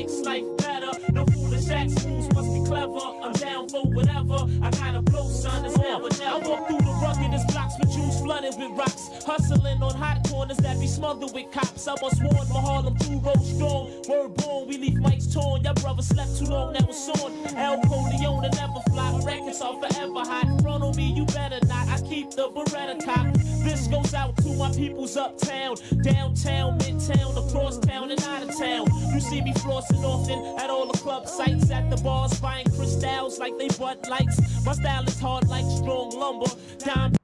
makes life better. No foolish acts, fools must be clever. I'm down for whatever. I gotta blow, son, it's never, never. I walk through the ruggedest blocks with jewels flooded with rocks. Hustling on hot corners that be smothered with cops. I was warned my Harlem 2 road strong. Word born, we leave mics torn. Y'all brothers slept too long, that was on. El Coleone and never flop. Records are forever hot. Front on me, you better not. I keep the Beretta cock. This goes out to my peoples uptown, downtown, midtown, across town and out of town. You see me flossing often at all the club sites, at the bars, buying crystals like they Bud Lights. My style is hard like strong lumber. Dime.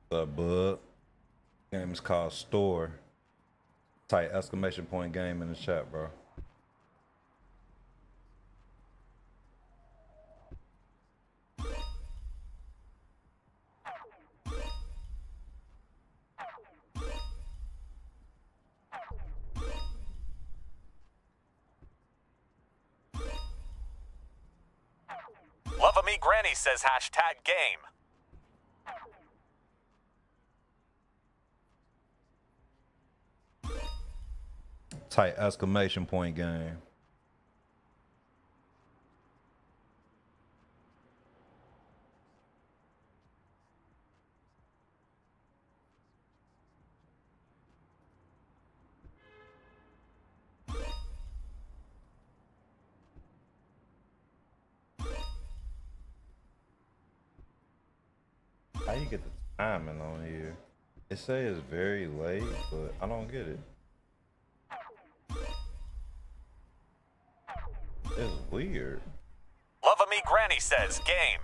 What's up, bud? Game is called Storror. Type exclamation point game in the chat, bro. Love of Me Granny says hashtag game. Type exclamation point game. How you get the timing on here? It says it's very late, but I don't get it. It's weird. Love of Me Granny says game.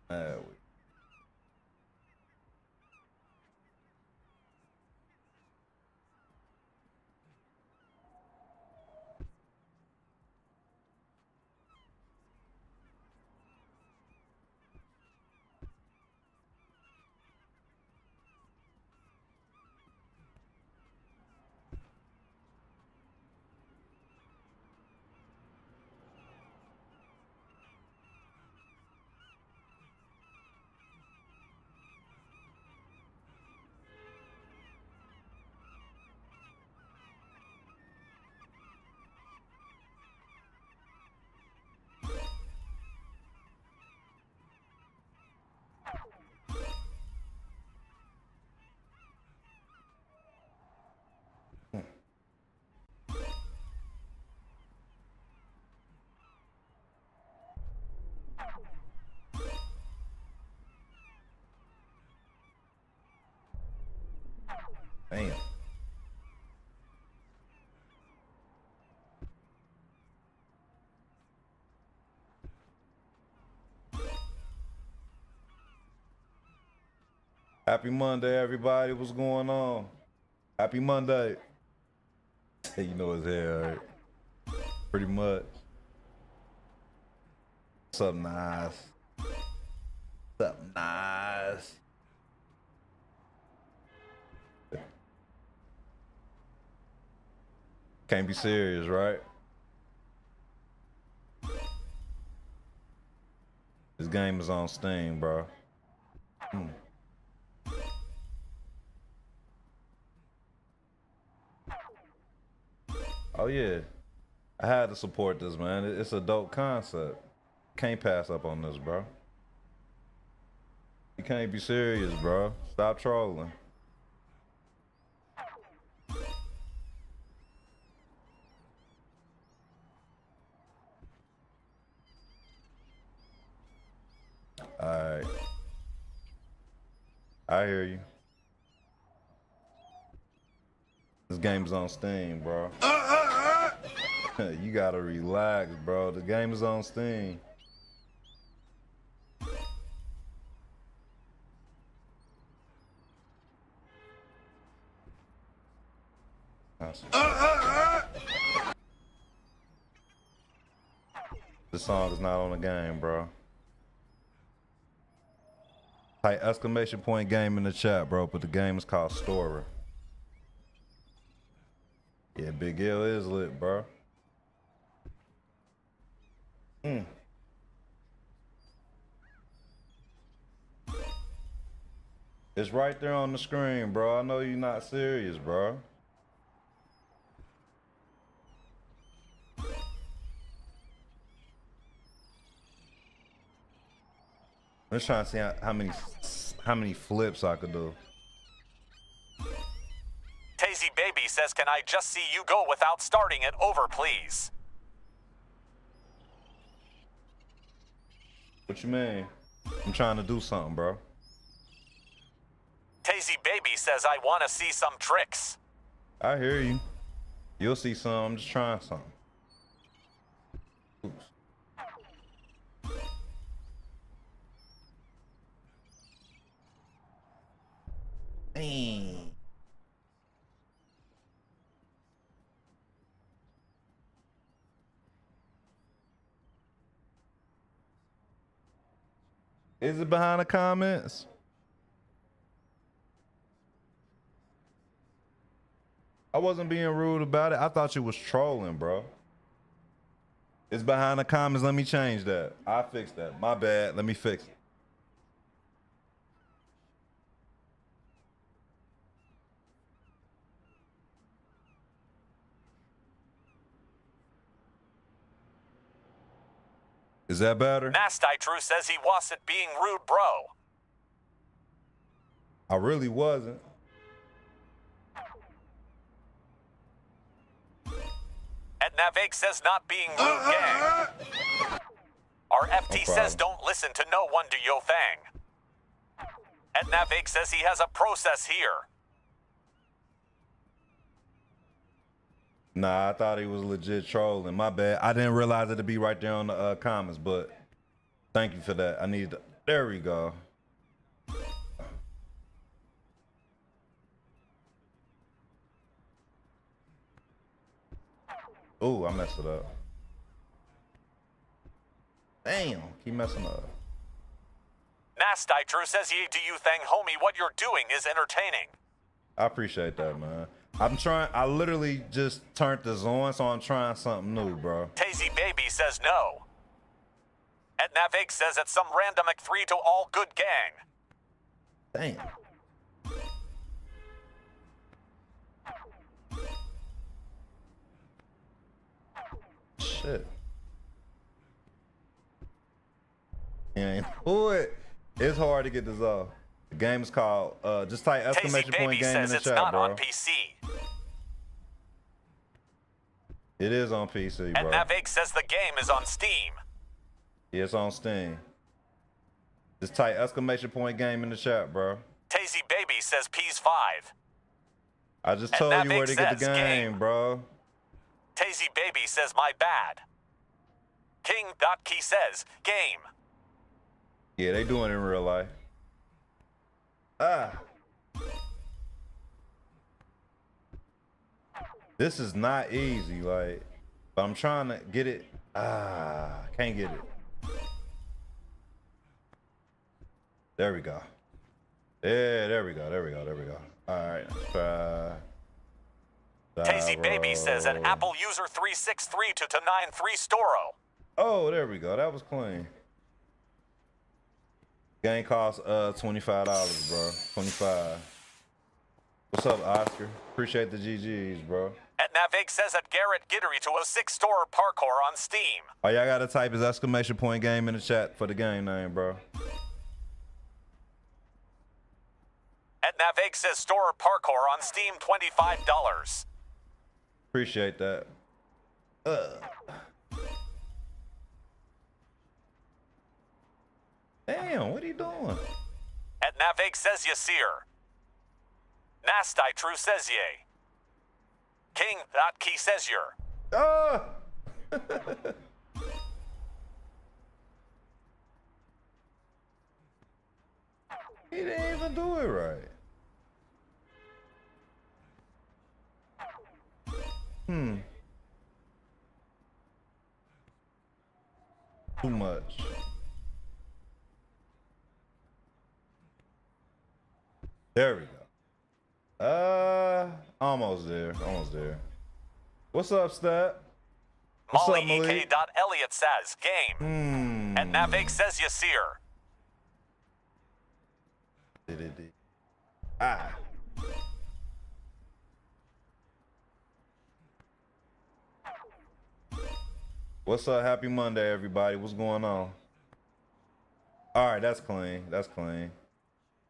Damn. Happy Monday, everybody. What's going on? Happy Monday. Hey, you know it's here, right? Pretty much. What's up, Nas? What's up, Nas? Can't be serious, right? This game is on Steam, bro. Oh yeah, I had to support this, man. It's a dope concept. Can't pass up on this, bro. You can't be serious, bro. Stop trolling. Alright. I hear you. This game's on Steam, bro. You gotta relax, bro. The game is on Steam. This song is not on the game, bro. Type exclamation point game in the chat, bro, but the game is called Storror. Yeah, Big L is lit, bro. It's right there on the screen, bro. I know you're not serious, bro. I'm just trying to see how many flips I could do. Tazy Baby says, can I just see you go without starting it over, please? What you mean? I'm trying to do something, bro. Tazy Baby says, I want to see some tricks. I hear you. You'll see some. I'm just trying something. Oops. Dang. Is it behind the comments? I wasn't being rude about it. I thought you was trolling, bro. It's behind the comments. Let me change that. I fixed that. My bad. Let me fix it. Is that better? Nasty True says he wasn't being rude, bro. I really wasn't. And Navake says not being rude, gang. Our FT says don't listen to no one, do yo thing. And Navake says he has a process here. Nah, I thought he was legit trolling. My bad. I didn't realize it'd be right there on the comments, but thank you for that. I need to, there we go. Ooh, I messed it up. Damn, keep messing up. Nasty True says he do you thing, homie, what you're doing is entertaining. I appreciate that, man. I literally just turned this on, so I'm trying something new, bro. Tazy Baby says no. And Navake says it's some randomic 3 to all good gang. Damn. Shit. Yeah, it's hard to get this off. The game is called, just type exclamation point game in the chat, bro. Tazy Baby says it's not on PC. It is on PC, bro. And Navake says the game is on Steam. Yeah, it's on Steam. Just type exclamation point game in the chat, bro. Tazy Baby says P's 5. I just told you where to get the game, bro. Tazy Baby says my bad. King.Key says game. Yeah, they doing it in real life. This is not easy, like, but I'm trying to get it. Can't get it. There we go. Yeah, there we go. All right, let's try. Tazy Baby says an Apple user 363 to 93 Storror. Oh, there we go. That was clean. Game costs $25, bro. 25. What's up, Oscar? Appreciate the GGs, bro. And Navake says at Garrett Gittery to a 6 Storror parkour on Steam. Oh, y'all gotta type his exclamation point game in the chat for the game name, bro. And Navake says Storror parkour on Steam, $25. Appreciate that. Damn, what are you doing? And Navake says Yasir. Nasty True says yay. King.Key says you're. Ah! He didn't even do it right. Too much. There we go. Almost there. Almost there. What's up, Stat? What's Molly up, Malik? EK.Elliott says game. And Navig says Yasir. Ah. What's up? Happy Monday, everybody. What's going on? All right, that's clean. That's clean.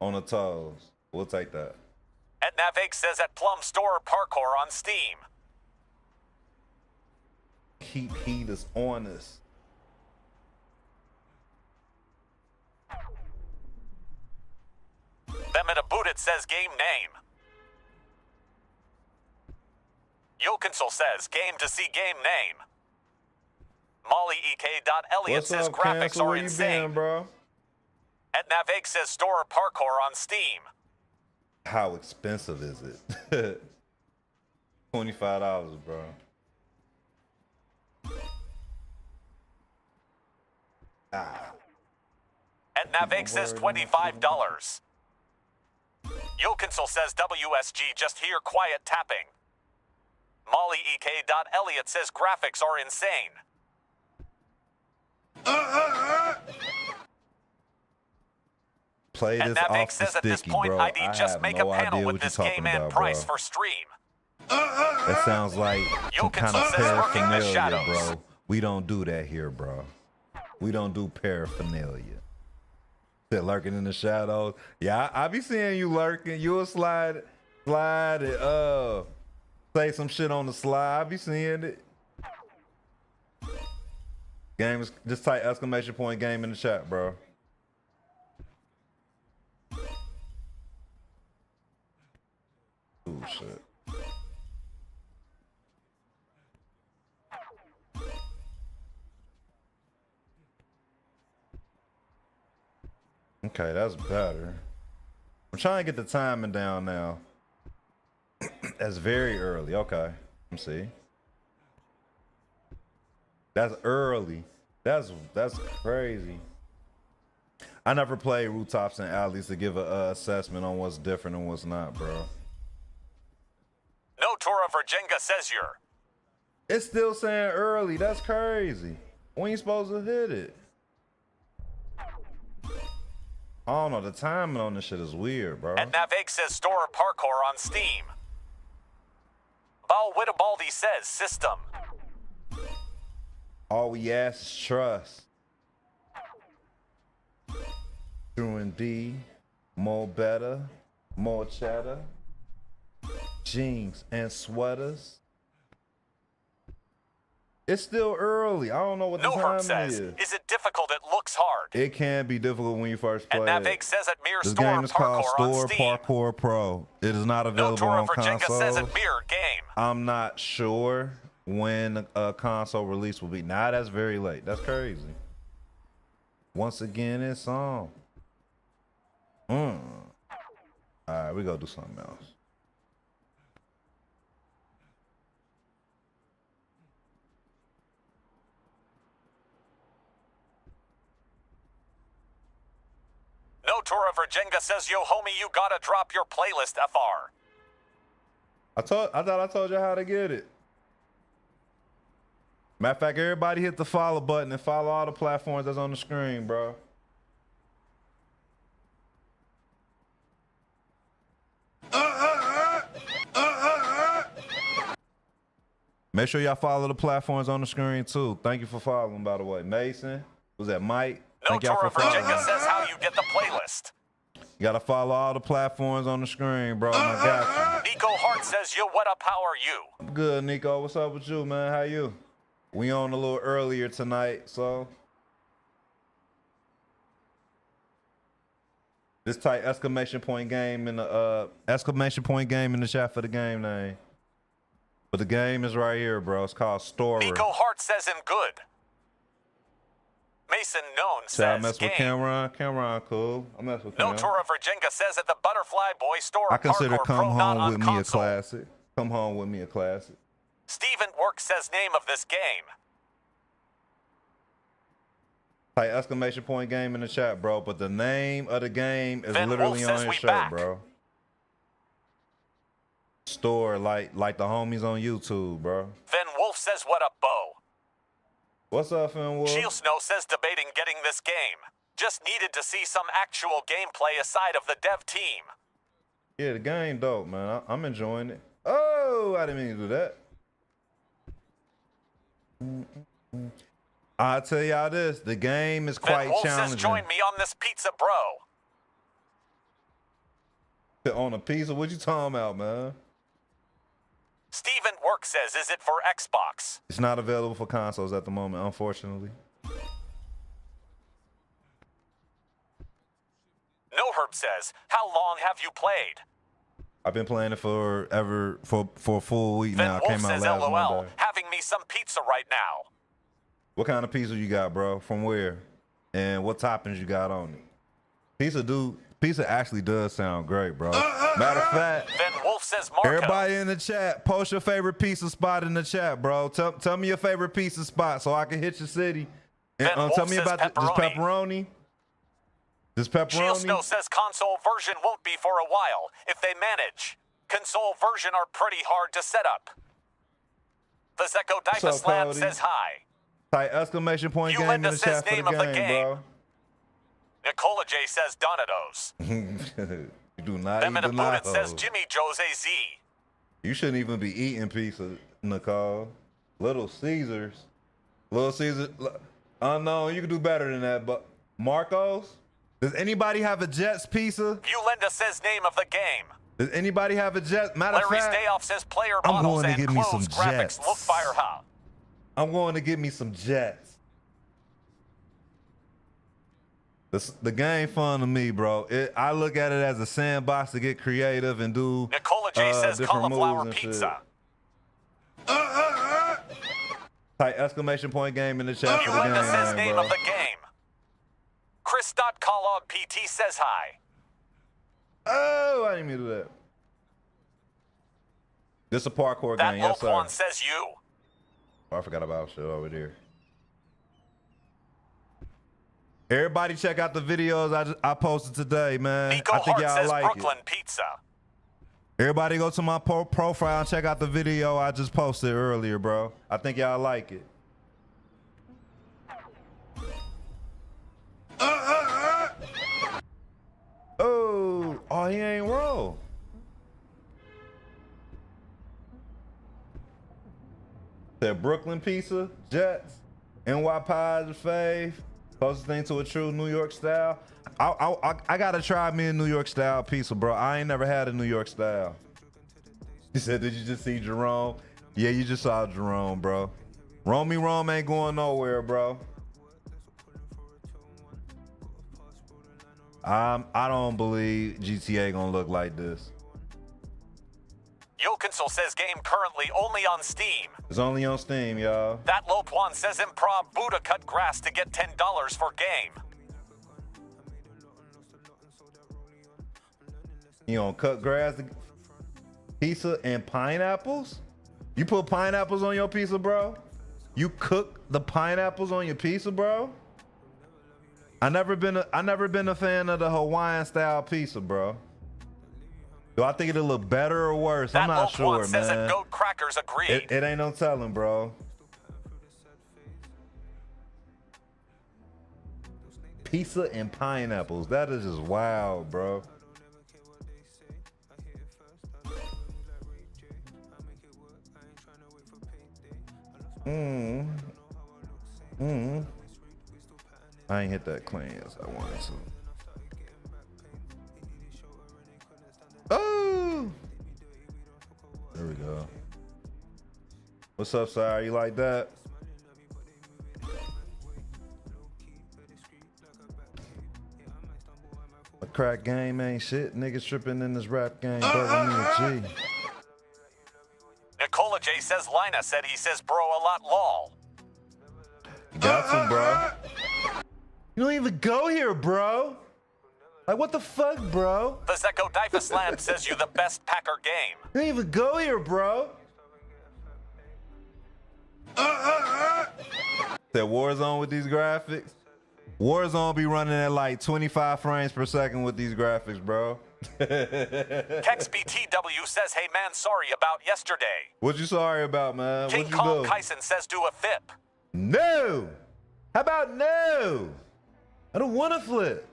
On the toes. We'll take that. And Navig says at Plum Storror Parkour on Steam. Keep heat is on us. Them in a boot it says game name. Yokinsel says game to see game name. Molly EK.Elliott What's says up, graphics Cancel? are Where you insane. been, bro? And Navig says Storror Parkour on Steam. How expensive is it? $25, bro. Ah. And Navig says $25. Yokinsel says WSG just hear quiet tapping. Molly EK.Elliott says graphics are insane. Play this And Navig off the says at this sticky, point bro. ID I just have make no a panel idea with what you're this talking game and about, price bro. for stream. That sounds like some kind of Yokinsel says working the paraphernalia, shadows. bro. We don't do that here, bro. We don't do paraphernalia. They're lurking in the shadows. Yeah, I be seeing you lurking. You'll slide and say some shit on the slide. I be seeing it. Games, just type exclamation point game in the chat, bro. Ooh, shit. Okay, that's better. I'm trying to get the timing down now. That's very early. Okay, let me see. That's early. That's crazy. I never played rooftops and alleys to give a assessment on what's different and what's not, bro. No Tora Virginga says you're. It's still saying early. That's crazy. When you supposed to hit it? I don't know. The timing on this shit is weird, bro. And Navig says Storror Parkour on Steam. Val Witabaldi says system. All we ask is trust. True indeed. More better. More cheddar. Jeans and sweaters. It's still early. I don't know what the No time Herb says, is. it difficult? It looks hard. It can be difficult when you first play And Navig it. says it mirrors This Storror game is called Parkour on Storror Steam. Parkour Pro. It is not No available Tora on Virginga says it consoles. mirrored game. I'm not sure when a console release will be. Nah, that's very late. That's crazy. Once again, it's on. All right, we go do something else. No Tora Virginga says, yo homie, you gotta drop your playlist FR. I thought I told you how to get it. Matter of fact, everybody hit the follow button and follow all the platforms that's on the screen, bro. Make sure y'all follow the platforms on the screen too. Thank you for following, by the way. Mason, was that Mike? No Thank y'all Tora for following. Virginga says how you get the playlist. You gotta follow all the platforms on the screen, bro. I got Nico Hart says, yo, what up, how are you? you. I'm good, Nico. What's up with you, man? How you? We on a little earlier tonight, so. Just type exclamation point game in the chat for the game name. But the game is right here, bro. It's called Storror. Nico Hart says him good. Mason Known Should I says mess with game. Cameron? Cameron, cool. I mess with No Cameron. Tora Virginia says that the Butterfly Boy Storror I consider Parkour Come Pro not Home on With Me a console. classic. Come Home With Me a classic. Steven Work says name of this game. Type exclamation point game in the chat, bro. But the name of the game is Van literally Wolf on says his we shirt, back. bro. Store like the homies on YouTube, bro. Van Wolf says what up, Bo. What's up, Finn Wolf? Shield Snow says debating getting this game. Just needed to see some actual gameplay aside of the dev team. Yeah, the game dope, man. I'm enjoying it. Oh, I didn't mean to do that. I'll tell y'all this. The game is Van quite Wolf challenging. says join me on this pizza, bro. On a pizza? What you talking about, man? Steven Work says, is it for Xbox? It's not available for consoles at the moment, unfortunately. No Herb says, how long have you played? I've been playing it for a full week Van now. It Wolf came out says, last LOL, Monday. having me some pizza right now. What kind of pizza you got, bro? From where? And what toppings you got on it? Pizza actually does sound great, bro. Matter of fact, Van Wolf says, Marco. everybody in the chat, post your favorite pizza spot in the chat, bro. Tell me your favorite pizza spot so I can hit your city. And Van tell Wolf me says about this pepperoni. This Shield pepperoni. Snow says console version won't be for a while, if they manage. Console version are pretty hard to set up. The Zeko What's up, Slam Cody? says hi. Type exclamation point game in Yolanda the says chat for name the of the game, game. bro. Nicola J says Donatos. You do not eat Feminine Buddha Donatos. says Jimmy Jose Z. You shouldn't even be eating pizza, Nicole. Little Caesars. Little Caesars. Unknown, you can do better than that, but Marcos? Does anybody have a Jets pizza? Yolanda says name of the game. Does anybody have a Jets? Matter of Larry fact, Stayoff says player I'm models going to and get me clothes some graphics Jets. look fire hot. I'm going to get me some Jets. The game fun to me, bro. I look at it as a sandbox to get creative and do Nicola J says different cauliflower moves and pizza. Type exclamation point game in the chat for the Yolanda says game, name bro. of the game. Chris.Collog PT says hi. Oh, I didn't mean to do that. This is a parkour That game, yes, Lope one sir. says you. Oh, I forgot about shit over there. Everybody check out the videos I posted today, man. Nico I think Hart y'all says like Brooklyn it. pizza. Everybody go to my profile and check out the video I just posted earlier, bro. I think y'all like it. Oh, he ain't roll. That Brooklyn pizza, Jets, NY Pies, fave, closest thing to a true New York style. I gotta try me a New York style pizza, bro. I ain't never had a New York style. He said, did you just see Jerome? Yeah, you just saw Jerome, bro. Romy Rome ain't going nowhere, bro. I don't believe GTA gonna look like this. Yokinsel says game currently only on Steam. It's only on Steam, y'all. That Lope one says improv Buddha cut grass to get $10 for game. You don't cut grass, pizza, and pineapples? You put pineapples on your pizza, bro? You cook the pineapples on your pizza, bro? I never been a fan of the Hawaiian style pizza, bro. Do I think it'll look better or worse? That I'm not Lope sure, one says man. that Goat Crackers agreed. It ain't no telling, bro. Pizza and pineapples. That is just wild, bro. I ain't hit that clean as I wanted to. Oh! There we go. What's up, sir? You like that? A crack game ain't shit. Niggas tripping in this rap game. But we need a G. Nicola J says Lina said he says bro a lot lol. Got some, bro. You don't even go here, bro. Like, what the fuck, bro? Vazeko Difasland says you the best Packer game. You don't even go here, bro. That Warzone with these graphics. Warzone be running at like 25 frames per second with these graphics, bro. KexBTW says, hey man, sorry about yesterday. What you sorry about, man? King What you Kong do? Kyson says do a FIP. No. How about no? I don't want to flip.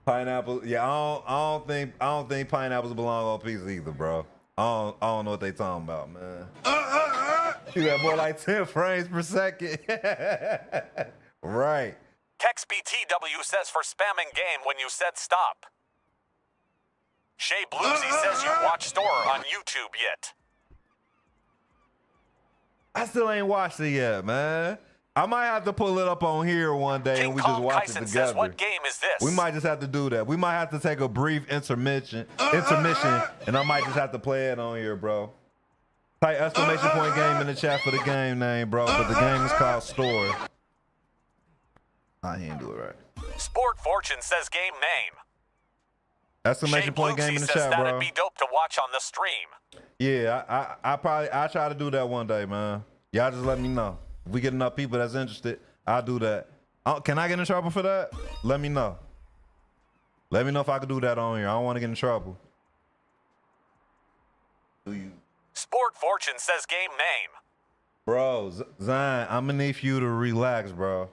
Pineapple, yeah, I don't think pineapples belong on pizza either, bro. I don't know what they talking about, man. You got more like 10 frames per second. Right. KexBTW says for spamming game when you said stop. Shay Bluesy says you watch Storror on YouTube yet. I still ain't watched it yet, man. I might have to pull it up on here one day and we just watch it together. Says, what game is this? We might just have to do that. We might have to take a brief intermission, and I might just have to play it on here, bro. Type exclamation point game in the chat for the game name, bro. But the game is called Storror. I ain't do it right. Sport Fortune says game name. Exclamation point game in the chat, bro. That'd be dope to watch on the stream. Yeah, I try to do that one day, man. Y'all just let me know. If we get enough people that's interested, I'll do that. Can I get in trouble for that? Let me know. Let me know if I can do that on here. I don't want to get in trouble. Do you? Sport Fortune says game name. Bro, Zion, I'm gonna need you to relax, bro.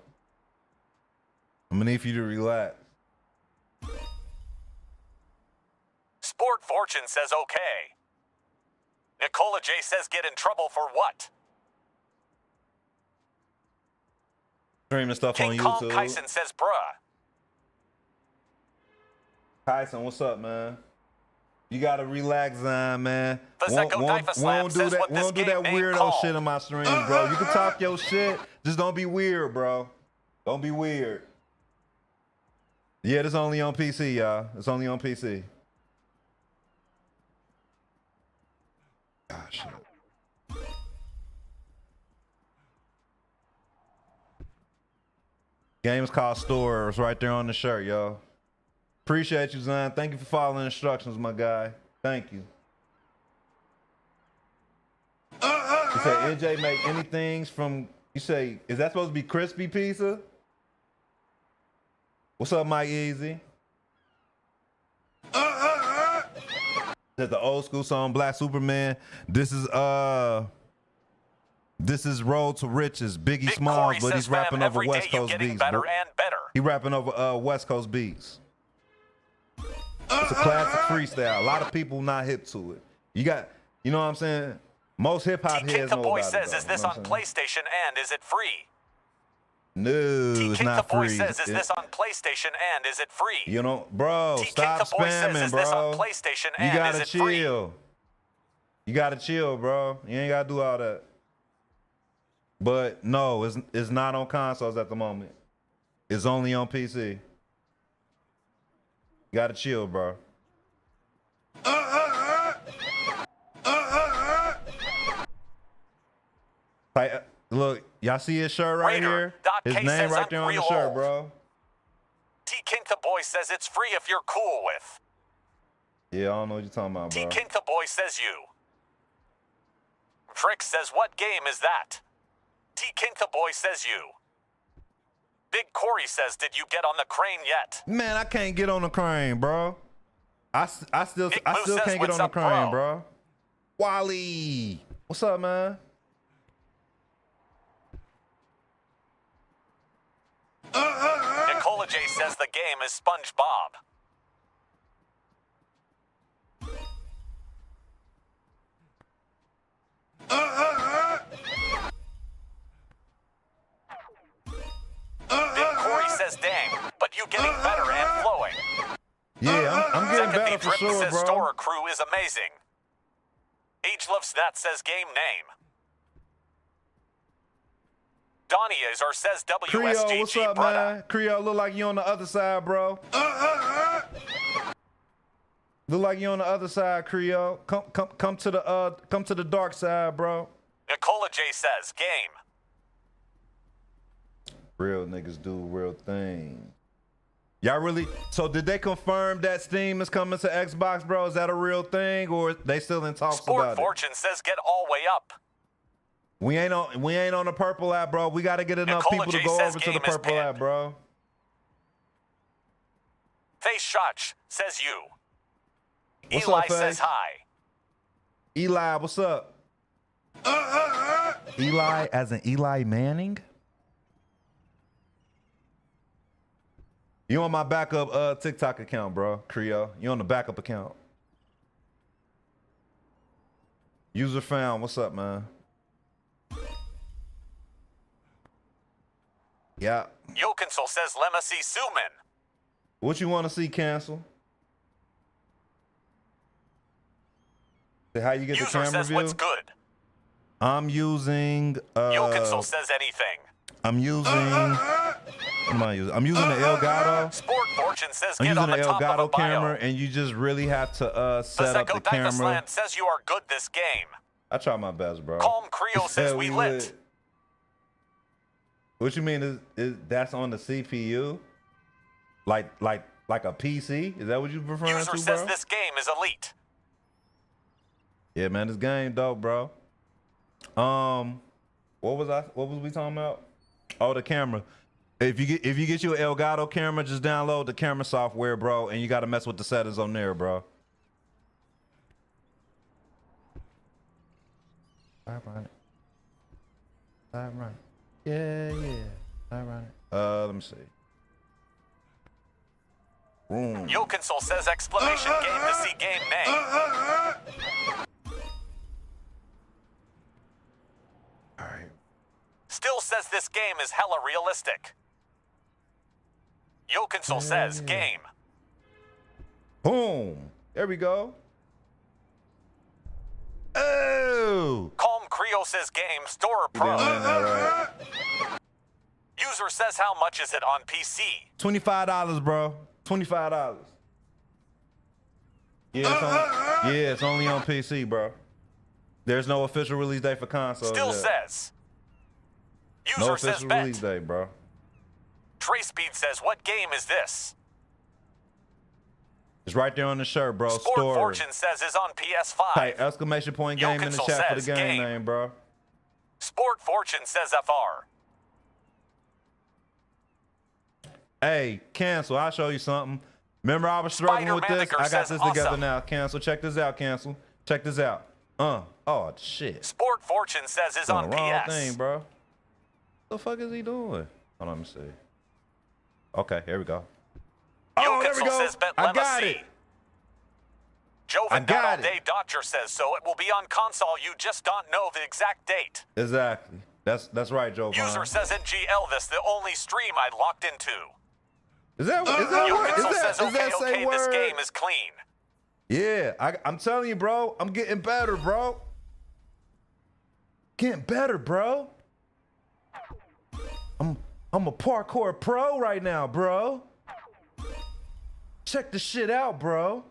I'm gonna need you to relax. Sport Fortune says okay. Nicola J says get in trouble for what? Streaming stuff King on Kong YouTube. Kyson says bruh. Kyson, what's up, man? You gotta relax, Zion, man. We Vazeko don't do that weirdo called. shit on my stream, bro. You can talk your shit, just don't be weird, bro. Don't be weird. Yeah, it's only on PC, y'all. It's only on PC. Gosh. Game is called Storror. It's right there on the shirt, yo. Appreciate you, Zion. Thank you for following instructions, my guy. Thank you. You say NJ make anything from, you say, is that supposed to be crispy pizza? What's up, Mike Easy? That's the old school song, Black Superman. This is Road to Riches, Biggie Smalls, but he's rapping over West Coast beats. Better and better. He rapping over West Coast beats. It's a classic freestyle. A lot of people not hip to it. You know what I'm saying? Most hip hop heads know about it. says, is this on PlayStation and is it free? No, it's not free. Says, is this on PlayStation and is it free? You know, bro, stop spamming, is bro. This on PlayStation and you gotta is it chill. Free? You gotta chill, bro. You ain't gotta do all that. But no, it's not on consoles at the moment. It's only on PC. You gotta chill, bro. Look, y'all see his shirt right here? His name right there on the shirt, bro. T-Kink the Boy says it's free if you're cool with. Yeah, I don't know what you're talking about, bro. T-Kink the Boy says you. Frick says, what game is that? T-Kink the Boy says you. Big Corey says, did you get on the crane yet? Man, I can't get on the crane, bro. I still can't get on the crane, bro. Wally, what's up, man? Nicola J says the game is SpongeBob. Big Corey says dang, but you getting better and flowing. Yeah, I'm getting better for sure, says bro. Storror crew is amazing. Age Loves That says game name. Donnie Azar says WSGG. Creole, what's up, man? Creole look like you on the other side, bro. Look like you on the other side, Creole. Come to the dark side, bro. Nicola J says, game. Real niggas do real things. Y'all really? So did they confirm that Steam is coming to Xbox, bro? Is that a real thing, or they still in talks Sport about Fortune says, get all way up. it? We ain't on the purple app, bro. We got to get enough Nicola people J to go says over to the game is purple app, pinned. bro. Face Shotch says you. What's Eli up, Face? says hi. Eli, what's up? Eli, as in Eli Manning? You on my backup TikTok account, bro, Creole. You on the backup account. User found. What's up, man? Yeah. Yokinsel says, Lemma see Suman. What you want to see, cancel? How you get User the camera says, view? what's good? I'm using. Yokinsel says anything. I'm using. What am I using? I'm using the Elgato. Sport Fortune says, I'm get using on the the top of a Elgato bio. camera, and you just really have to set up the Paseko camera. Divasland says you are good this game. I try my best, bro. Calm Creole says Yeah, we lit. What you mean is that's on the CPU? Like a PC? Is that what you referring User to, says bro? this game is elite. Yeah, man, this game dope, bro. What was we talking about? Oh, the camera. If you get your Elgato camera, just download the camera software, bro, and you gotta mess with the settings on there, bro. Right. Yeah. Let me see. Boom. Yokinsel says exclamation game to see game name. All right. Still says this game is hella realistic. Yokinsel says game. Boom. There we go. Oh. Calm Creole says game. Storror Pro. Right. User says how much is it on PC? $25, bro. $25. Yeah, it's only on PC, bro. There's no official release date for consoles. Still yet. says. No User says official bet. release date, bro. Trey Speed says what game is this? It's right there on the shirt, bro. Sport Storror. Fortune says is on PS5. Type exclamation point game in the Yokinsel chat for the says game game. name, bro. Sport Fortune says FR. Hey, cancel. I'll show you something. Remember I was struggling with this? Spider-Maniker I got says this together awesome. now. Cancel. Check this out, cancel. Check this out. Oh, shit. Sport Fortune says is on the wrong PS. thing, bro. What the fuck is he doing? Hold on, let me see. Okay, here we go. Oh, there we Yokinsel go. says bet I Lemma got C. it. Joven got All it. Day Dodger says so. It will be on console. You just don't know the exact date. Exactly. That's right, Joe. User says NG Elvis, the only stream I locked into. Is that what? Yokinsel Is says that okay, say this word? game is clean. Yeah, I'm telling you, bro. I'm getting better, bro. Getting better, bro. I'm a parkour pro right now, bro. Check the shit out, bro.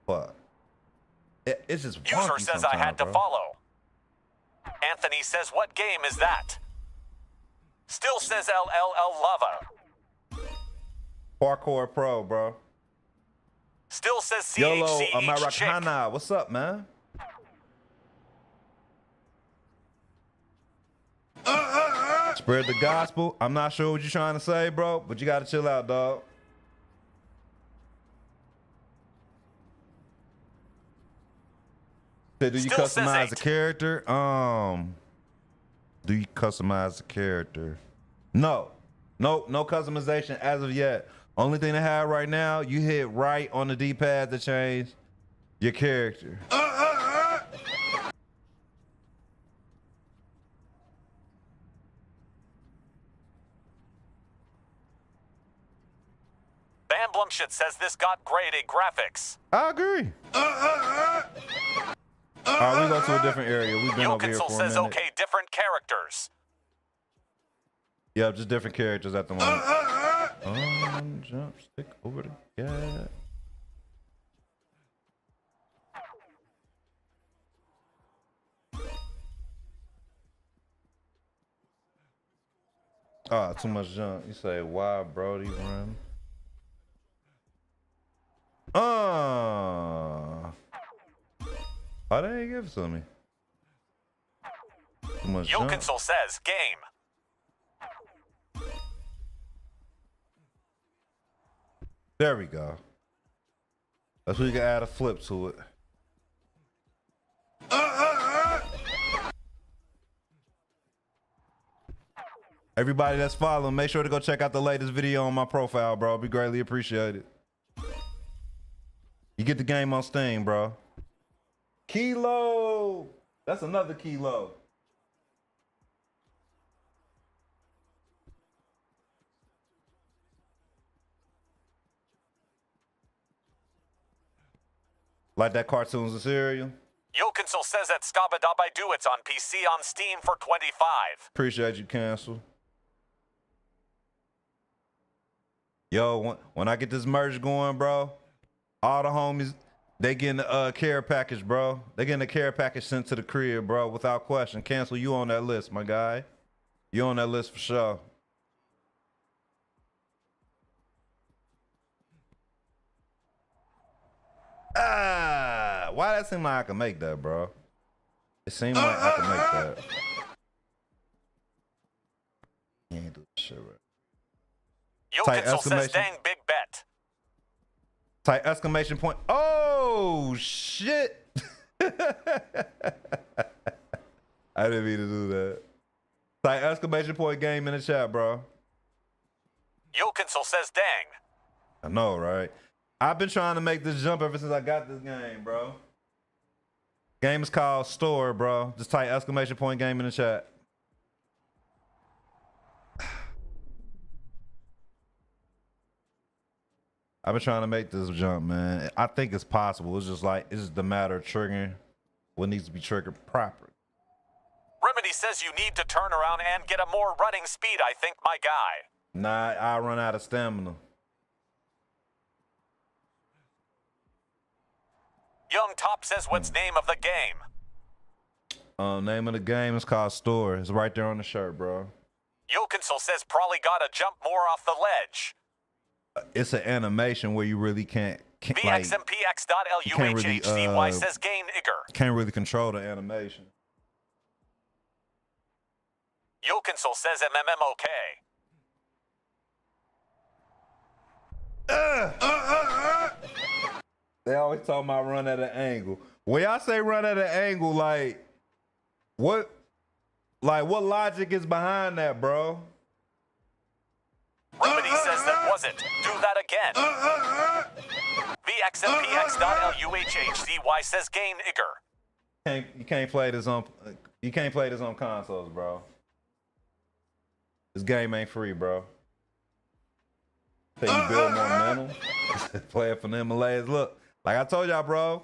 What? It's just User wonky says I had sometimes, to bro. follow. Anthony says what game is that? Still says LLL Lava. Parkour pro, bro. Still says YOLO, CHCH Chick. Americana. What's up, man? Spread the gospel. I'm not sure what you're trying to say, bro, but you gotta chill out, dog. Do you Still says customize 8. the character? Do you customize the character? No customization as of yet. Only thing I have right now, you hit right on the D-pad to change your character. Bamblumshit says this got grade A graphics. I agree. All right, we go to a different area. We've been over here Yokinsel for a says minute. okay, different characters. Yeah, just different characters at the moment. on jump stick over the gap. Ah, too much jump. You say, why Brody run? Why they ain't give it to me? Too much jump. Jokinsel says game. There we go. That's we can add a flip to it. Everybody that's following, make sure to go check out the latest video on my profile, bro. Be greatly appreciated. You get the game on Steam, bro. Kilo. That's another kilo. Like that cartoons and cereal. Jokinsel says that Scabadab I Do It's on PC on Steam for $25. Appreciate you, Cancel. Yo, when I get this merch going, bro, all the homies, they getting a care package, bro. They getting a care package sent to the crib, bro, without question. Cancel, you on that list, my guy. You on that list for sure. Why that seem like I can make that, bro? It seems like I can make that. You ain't do shit right. Jokinsel says dang big bet. Type exclamation point. Oh, shit. I didn't mean to do that. Type exclamation point game in the chat, bro. Jokinsel says dang. I know, right? I've been trying to make this jump ever since I got this game, bro. Game is called Storror, bro. Just type exclamation point game in the chat. I've been trying to make this jump, man. I think it's possible. It's just like, it's just a matter of triggering what needs to be triggered properly. Remedy says you need to turn around and get a more running speed, I think, my guy. Nah, I run out of stamina. Young Top says what's name of the game? Name of the game is called Storror. It's right there on the shirt, bro. Jokinsel says probably gotta jump more off the ledge. It's an animation where you really can't VXMPX.LUHHCY says gain Igor. Can't really control the animation. Jokinsel says MMMOK. They always talk about run at an angle. When y'all say run at an angle, like what logic is behind that, bro? Remedy says that wasn't. Do that again. VXMPX.LUHHCY says gain Igor. You can't play this on consoles, bro. This game ain't free, bro. Say you build more momentum. Play it for them Malays. Look, like I told y'all, bro.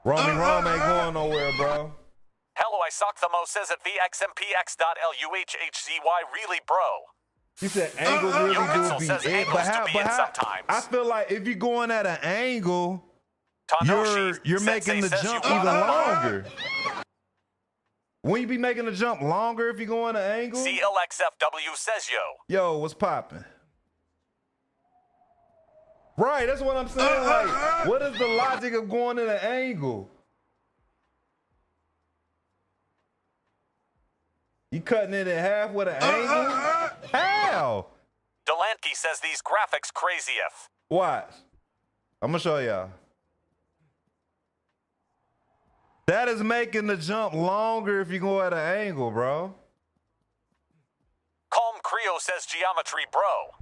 Romy Rome ain't going nowhere, bro. Hello, I sock the mo says at VXMPX.LUHHCY really, bro. You said angles really Jokinsel do says be it, angles but do be it how, sometimes. I feel like if you're going at an angle, Tanoshi you're making the says jump you even wanna- longer. Wouldn't you be making the jump longer if you're going at an angle? CLXFW says yo. Yo, what's popping? Right, that's what I'm saying. Like, what is the logic of going at an angle? You cutting it in half with an angle? How? Delantke says these graphics crazy if. Watch. I'm gonna show y'all. That is making the jump longer if you go at an angle, bro. Calm Creo says geometry, bro.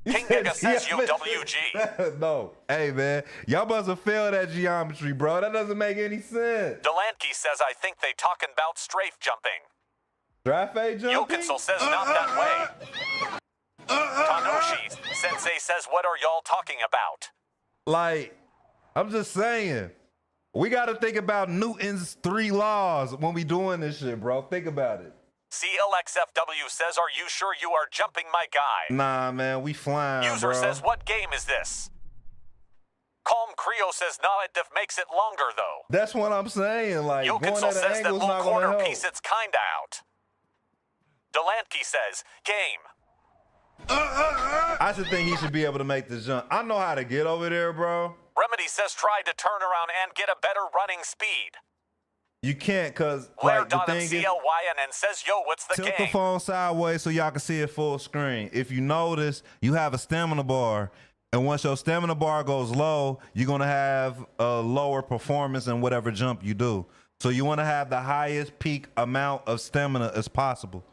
King Nigga says yo WG. No. Hey, man. Y'all must have failed that geometry, bro. That doesn't make any sense. Delantke says I think they talking about strafe jumping. Strafe jumping? Jokinsel says not that way. Tanoshi Sensei says what are y'all talking about? Like, I'm just saying. We got to think about Newton's 3 laws when we doing this shit, bro. Think about it. CLXFW says, are you sure you are jumping, my guy? Nah, man, we flying, User bro. says, what game is this? Calm Creo says, no, it makes it longer, though. That's what I'm saying. Like, going Yokinsel at an says that angle's low not corner gonna help. piece, it's kinda out. Delantke says, game. I should think he should be able to make the jump. I know how to get over there, bro. Remedy says, try to turn around and get a better running speed. You can't, cause like the thing is, Blair.mclyn says, yo, what's the tilt game? the phone sideways so y'all can see it full screen. If you notice, you have a stamina bar, and once your stamina bar goes low, you're gonna have a lower performance in whatever jump you do. So you want to have the highest peak amount of stamina as possible.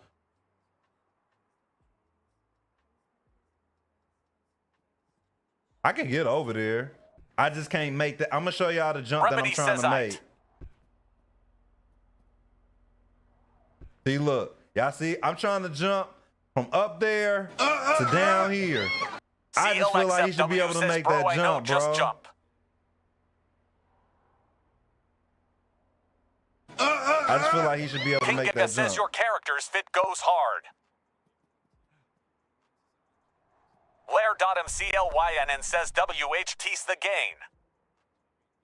I can get over there. I just can't make that. I'm gonna show y'all the jump Remedy that I'm trying says to I'd. make. See, look, y'all see, I'm trying to jump from up there to down here. I just feel like he should be able to says, make bro, that I know, jump, bro. just jump. I just feel like he should be able to make that says jump. your character's fit goes hard. Blair.mclyn says WHT's the gain.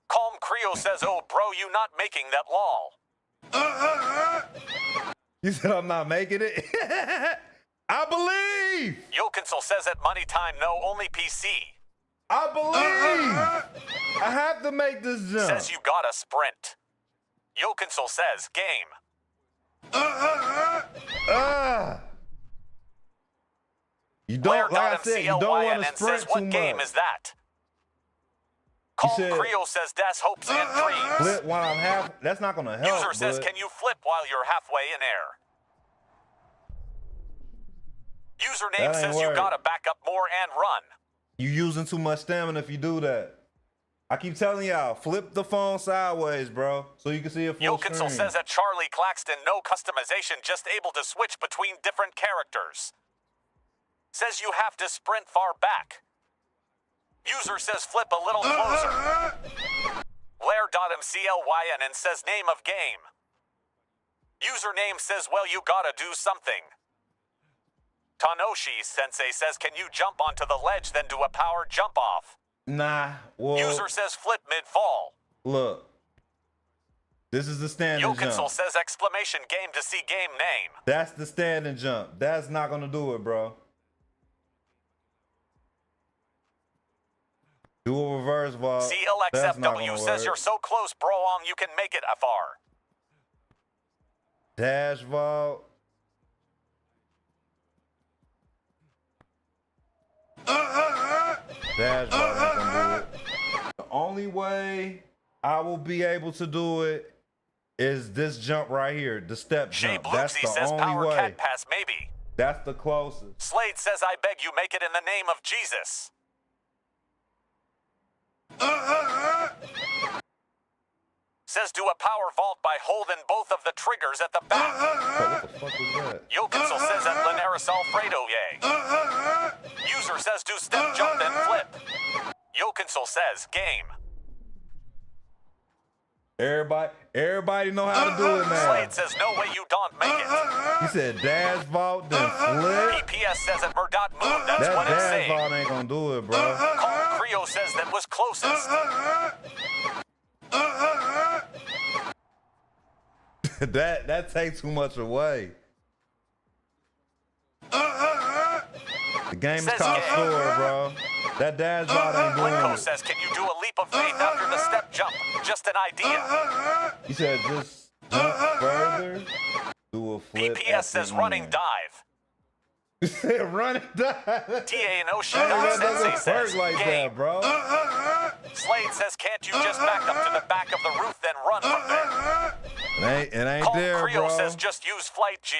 Calm Creo says, oh, bro, you not making that lol. You said I'm not making it? I believe. Yokinsel says at money time, no, only PC. I believe. I have to make this jump. Says you gotta sprint. Yokinsel says, game. You don't, like I said, you don't want to sprint says, what too game much. is that? Calm said- Creo says, das hopes and dreams. Flip while I'm half. That's not gonna help. User says, but can you flip while you're halfway in air? Username That ain't says you work. gotta back up more and run. you using too much stamina if you do that. I keep telling y'all, flip the phone sideways, bro, so you can see it full screen. Yokinsel says at Charlie Claxton, no customization, just able to switch between different characters. Says you have to sprint far back. User says flip a little closer. Blair.mclyn says name of game. Username says, well, you gotta do something. Tanoshi Sensei says, can you jump onto the ledge, then do a power jump off? Nah, well, User says flip mid-fall. look. This is the standing Yokinsel jump. says exclamation game to see game name. That's the standing jump. That's not gonna do it, bro. Do a reverse vault. That's not gonna CLXFW says work. you're so close, bro, you can make it afar. Dash vault. Dash vault ain't gonna do it. The only way I will be able to do it is this jump right here, the step Jay jump. That's Bluesy the says only power way. cat pass maybe. That's the closest. Slade says I beg you make it in the name of Jesus. Says do a power vault by holding both of the triggers at the back. What the fuck is that? Yokinsel says at Linares Alfredo yay. User says do step jump and flip. Yokinsel says game. Everybody know how to do it now. Slade says no way you don't make it. He said dash vault, then flip. PPS says at Murdoch Moon, that's That what it's dash saying. vault ain't gonna do it, bro. Calm Creo says that was closest. that takes too much away. The game is Says called game. Storror, bro. That dash vault ain't Blinko doing it. says, can you do a leap of faith after the step jump? Just an idea. He said just jump further, do a flip. PPS at says the running end. dive. He said running dive. TA and Oshi That Sensei doesn't says, work like game. that, bro. Slade says, can't you just back up to the back of the roof, then run from there? It ain't Calm there, Creo bro. says, just use Flight G.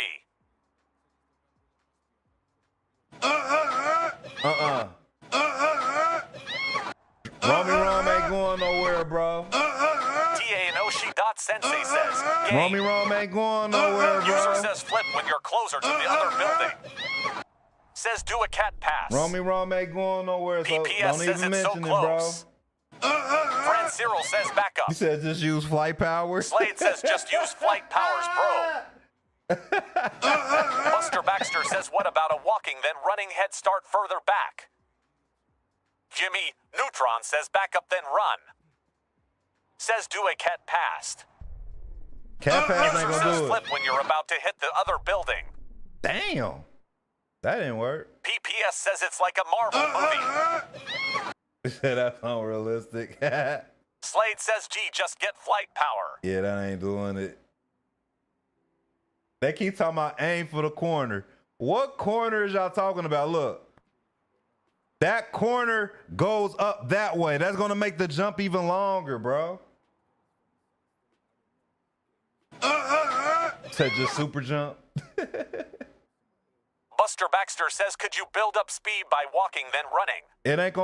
Romy Rom ain't going nowhere, bro. TA and Oshi Sensei says, game. Romy Rom ain't going nowhere, User bro. says, flip when you're closer to the other building. Says, do a cat pass. Romy Rom ain't going nowhere, so PPS don't says even it's so mention it, bro. close. Fran Cyril says, back He up. said just use flight power. Slade says, just use flight powers, bro. Buster Baxter says, what about a walking then running head start further back? Jimmy Neutron says, back up then run. Says, do a cat passed. Cat pass ain't User gonna says, do flip it. when you're about to hit the other building. Damn. That didn't work. PPS says it's like a Marvel movie. That's unrealistic. Slade says, gee, just get flight power. Yeah, that ain't doing it. They keep talking about aim for the corner. What corner is y'all talking about? Look. That corner goes up that way. That's going to make the jump even longer, bro. Said just super jump. Buster Baxter says, could you build up speed by walking then running? It ain't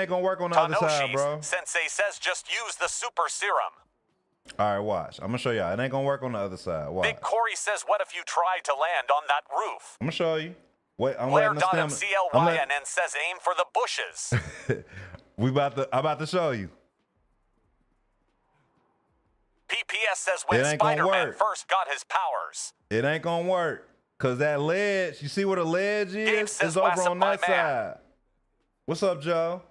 gonna work on the other side, bro. Sensei says just use the super serum. All right, watch. I'm gonna show y'all. It ain't gonna work on the other side. Watch. Big Corey says, what if you try to land on that roof? I'm gonna show you. Wait, I'm letting the stem. Blair.mclynn says aim for the bushes. I'm about to show you. PPS says when Spider-Man first got his powers. It ain't gonna work. Cause that ledge, you see where the ledge is over on that side. What's up, Joe?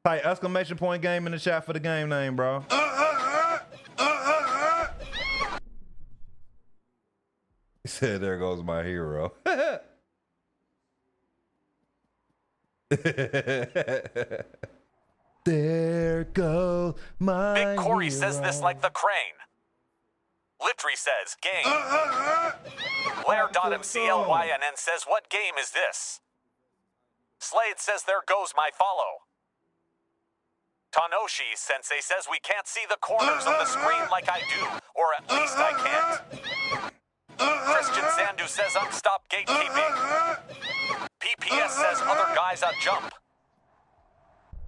Type exclamation point game in the chat for the game name, bro. He said, there goes my hero. There goes my Big Corey hero. says this like the crane. Litry says, game. Blair.mclynn says, what game is this? Slade says, there goes my follow. Tanoshi Sensei says, we can't see the corners of the screen like I do, or at least I can't. Christian Sandu says, unstop gatekeeping. PPS says, other guys on jump.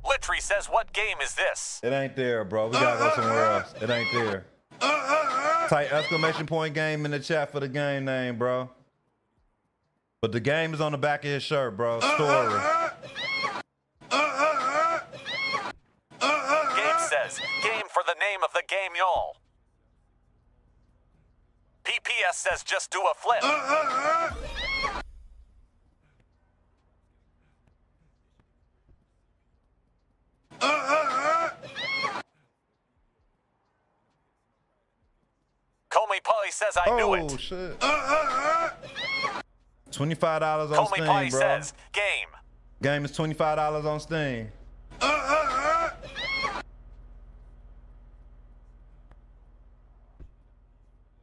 Litry says, what game is this? It ain't there, bro. We gotta go somewhere else. It ain't there. Type exclamation point game in the chat for the game name, bro. But the game is on the back of his shirt, bro. Storror. Game says, game for the name of the game, y'all. PPS says, just do a flip. Comey Polly says, I knew it. Oh, shit. $25 on Comey Steam, Polly bro. says, game. Game is $25 on Steam.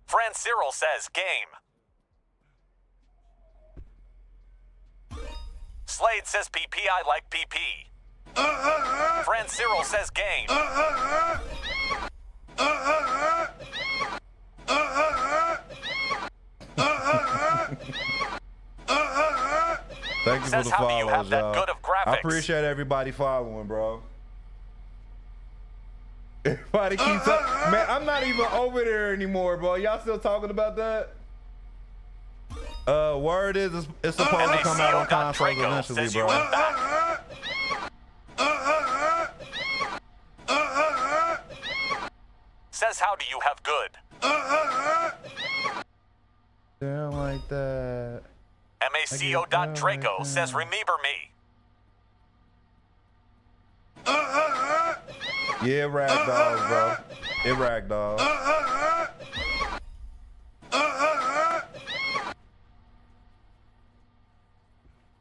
Fran Cyril says, game. Slade says, PP, I like PP. Fran Cyril says, game. Thank you Says, for the how do you have follows, that y'all. good of graphics? I appreciate everybody following, bro. Everybody keeps up. Man, I'm not even over there anymore, bro. Y'all still talking about that? Word is it's supposed to come out on consoles eventually, bro. Says, how do you have good? Damn like that. MACO.Draco says, remember me. Yeah, ragdolls, bro. It ragdolls.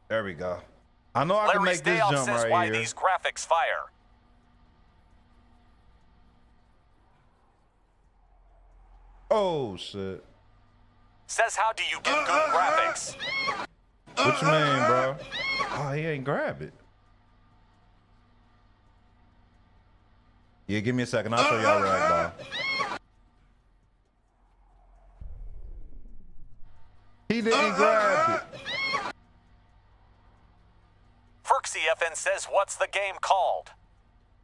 There we go. I know I can make this jump says, right why here. these graphics fire? Oh, shit. Says, how do you get good graphics? What you mean, bro? Oh, he ain't grab it. Yeah, give me a second. I'll show y'all ragdoll. He didn't grab it. Ferksy FN says, what's the game called?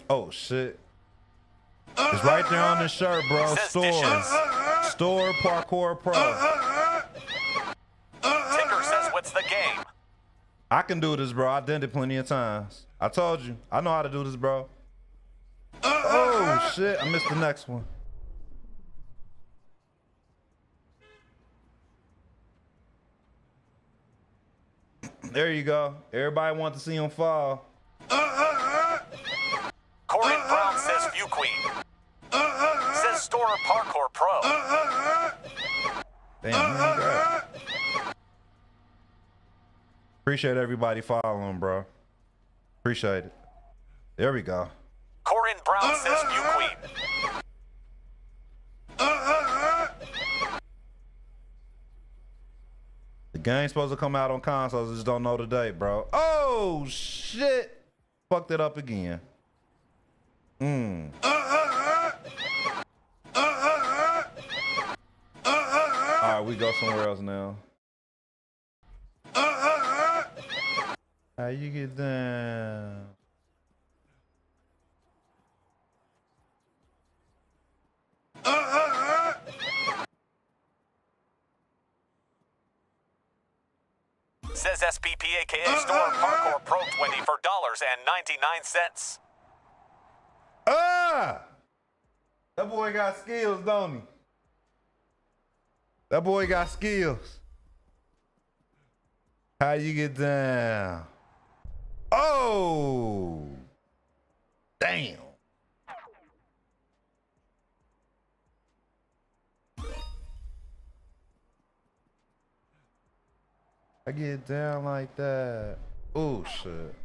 Oh, shit. It's right there on the shirt, bro. Storror. Storror Parkour Pro. Tinker says, what's the game? I can do this, bro. I did it plenty of times. I told you. I know how to do this, bro. Oh, shit. I missed the next one. There you go. Everybody wants to see him fall. Corin Brown says View Queen. Says Storror Parkour Pro. Damn, man, God. Appreciate everybody following, bro. Appreciate it. There we go. Corin Brown says View Queen. The game's supposed to come out on consoles. I just don't know the date, bro. Oh, shit. Fucked it up again. All right, we go somewhere else now. How you get down? Says SPP aka Storror Parkour Pro 20 for $1.99. Ah! That boy got skills, don't he? That boy got skills. How you get down? Oh! Damn. I get down like that. Oh, shit.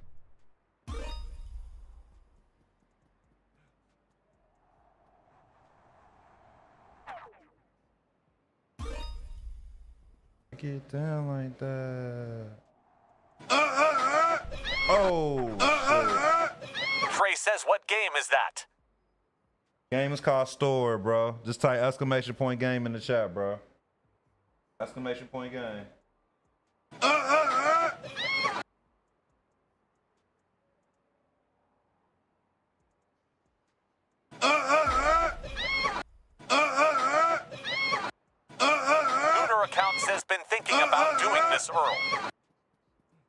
I get down like that. Oh, shit. Trey says, what game is that? Game is called Storror, bro. Just type exclamation point game in the chat, bro. Exclamation point game. Lunar account says, been thinking about doing this, Earl.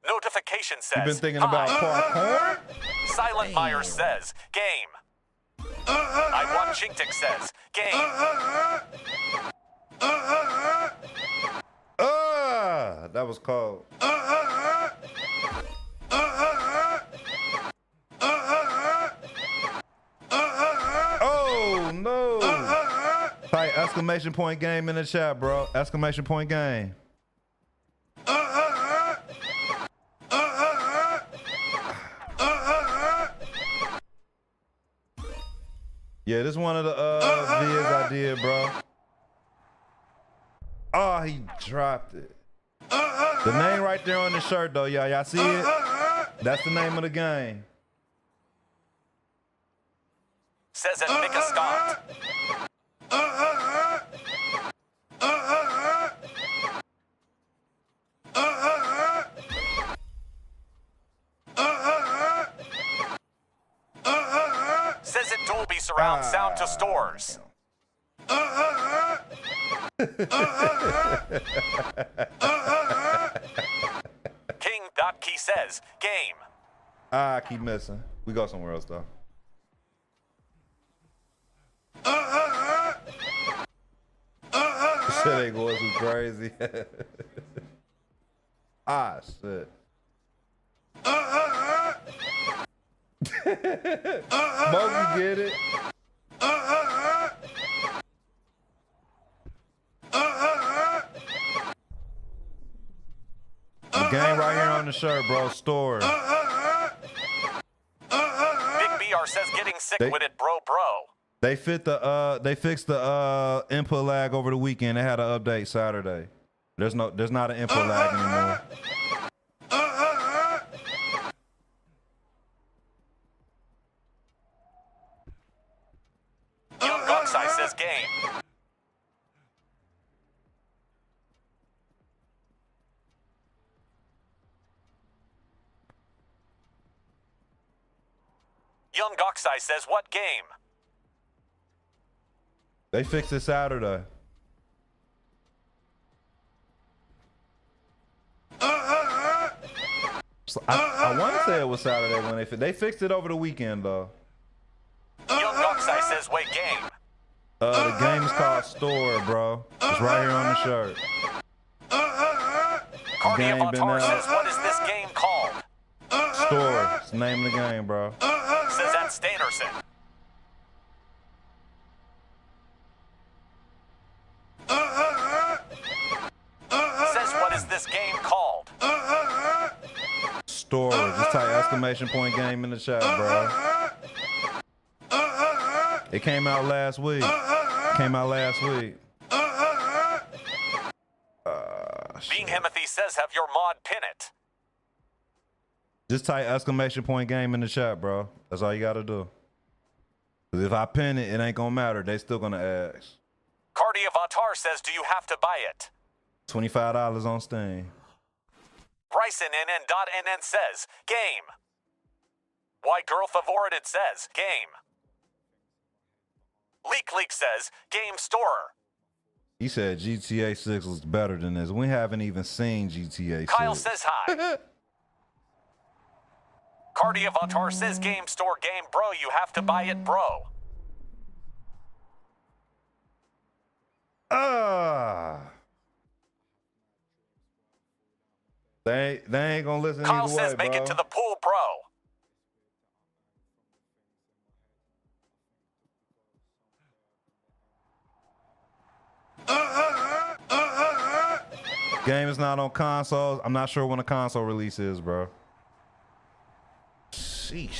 Notification says, You been thinking about parkour? Silent Myers says, game. I Want Chintic says, game. That was cold. Oh no! Type exclamation point game in the chat, bro. Exclamation point game. Yeah, this is one of the vids I did, bro. Oh, he dropped it. The name right there on the shirt, though, y'all. Y'all see it? That's the name of the game. Says it Mika Scott. Says it Dolby surround sound to stores. King.Key says, game. I keep missing. We go somewhere else, though. Shit ain't going too crazy. Shit. Smokey get it. The game right here on the shirt, bro. Storror. Big BR says getting sick with it, bro. They fixed the input lag over the weekend. They had an update Saturday. There's not an input lag anymore. Young Goxai says game. Young Goxai says what game? They fixed it Saturday. So I want to say it was Saturday when they fixed it over the weekend though. Young Goxai says wait game. The game is called Storror, bro. It's right here on the shirt. Cardi Avatar says what is this game? Storror. It's the name of the game, bro. Says at Stainerson. Says what is this game called? Storror. Just type exclamation point game in the chat, bro. It came out last week. Being Himothy says have your mod pin it. Just type exclamation point game in the chat, bro. That's all you gotta do. 'Cause if I pin it, it ain't gonna matter. They still gonna ask. Cardi Avatar says, do you have to buy it? $25 on Steam. Bryson NN.NN says, game. Why Girl Favorited says, game. Leak says, game Storror. He said GTA 6 was better than this. We haven't even seen GTA 6. Kyle says hi. Cardi Avatar says, game store game, bro. You have to buy it, bro. They ain't gonna listen Kyle either says, way, make bro. it to the pool, bro. Game is not on consoles. I'm not sure when the console release is, bro. Sheesh.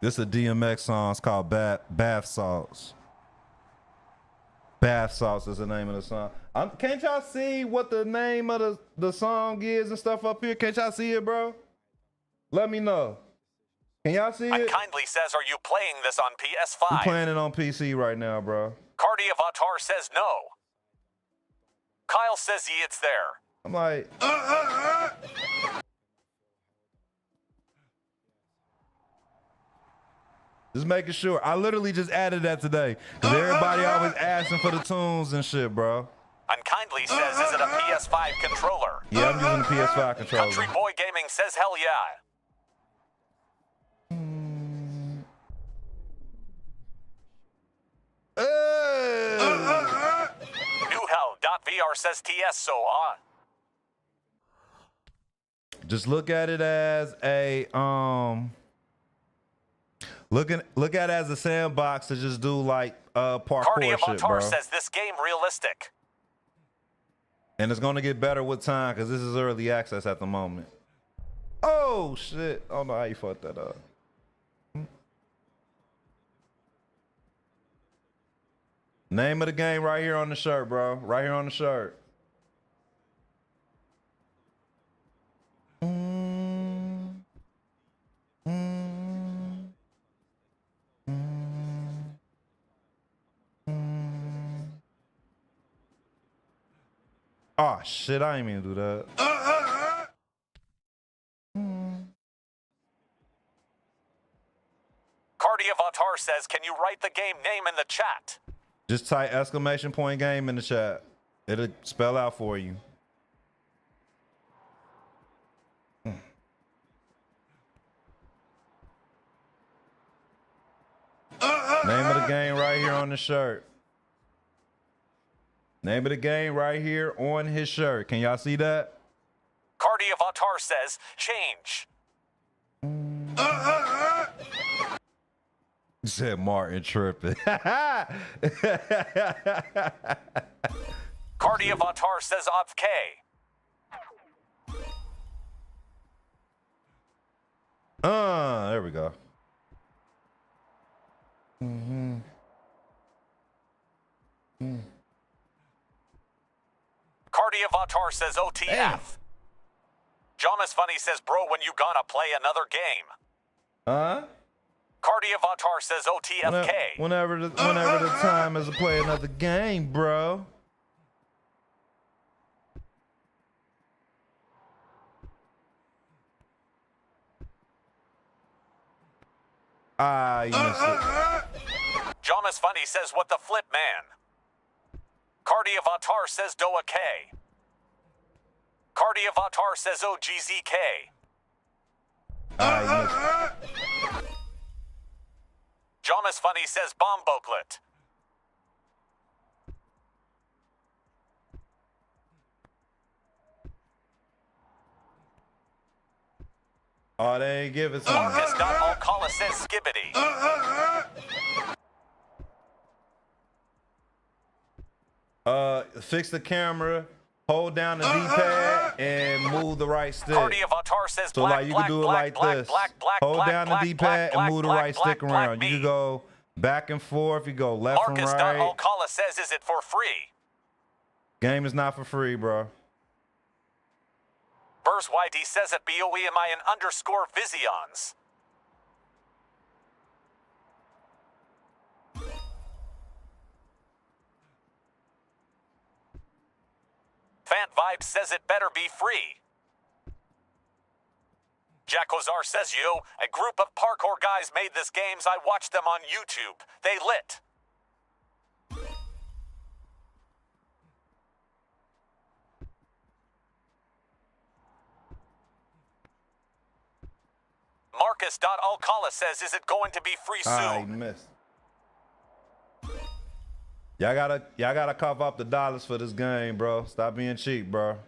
This is a DMX song. It's called Bath Salts. Bath Salts is the name of the song. Can't y'all see what the name of the song is and stuff up here? Can't y'all see it, bro? Let me know. Can y'all see it? Unkindly says, are you playing this on PS5? I'm playing it on PC right now, bro. Cardi Avatar says no. Kyle says it's there. I'm like, just making sure. I literally just added that today because everybody always asking for the tunes and shit, bro. Unkindly says, is it a PS5 controller? Yeah, I'm using the PS5 controller. Country Boy Gaming says, hell yeah. Newhell.vr says TS so on. Just look at it as a look at it as a sandbox to just do like parkour Cardi shit, Avatar bro. says this game realistic. And it's gonna get better with time because this is early access at the moment. Oh shit! I don't know how you fucked that up. Name of the game right here on the shirt, bro. Right here on the shirt. Oh shit, I ain't mean to do that. Cardi Avatar says, can you write the game name in the chat? Just type exclamation point game in the chat. It'll spell out for you. Name of the game right here on the shirt. Name of the game right here on his shirt. Can y'all see that? Cardi Avatar says, change. Said Martin tripping. Cardi Avatar says off K. There we go. Cardi Avatar says OTF. Damn. Jamas Funny says, bro, when you gonna play another game? Huh? Cardi Avatar says OTFK. Whenever the time is to play another game, bro. You missed it. Jamas Funny says, what the flip, man? Cardi Avatar says Doa K. Cardi Avatar says OGZK. You missed it. Jomas Funny says bomb booklet. Oh, they ain't give it to me. Marcus.Alcala says skibbity. Fix the camera, hold down the D-pad, and move the right stick. Party of Atar says So black, like you black, can do it black, like black, this. black, black, Hold black, down black, the D-pad black, and move the black, right black, stick around. black, You can go back and forth. You go left and right. Marcus.Alcala says, is it for free? Game is not for free, bro. Burrs YD says at BOEMI and underscore Visions. Fant Vibe says it better be free. Jack Ozar says, yo, a group of parkour guys made this games. I watched them on YouTube. They lit. Marcus.Alcala says, is it going to be free soon? Ah, he missed. Y'all gotta cough up the dollars for this game, bro. Stop being cheap, bro.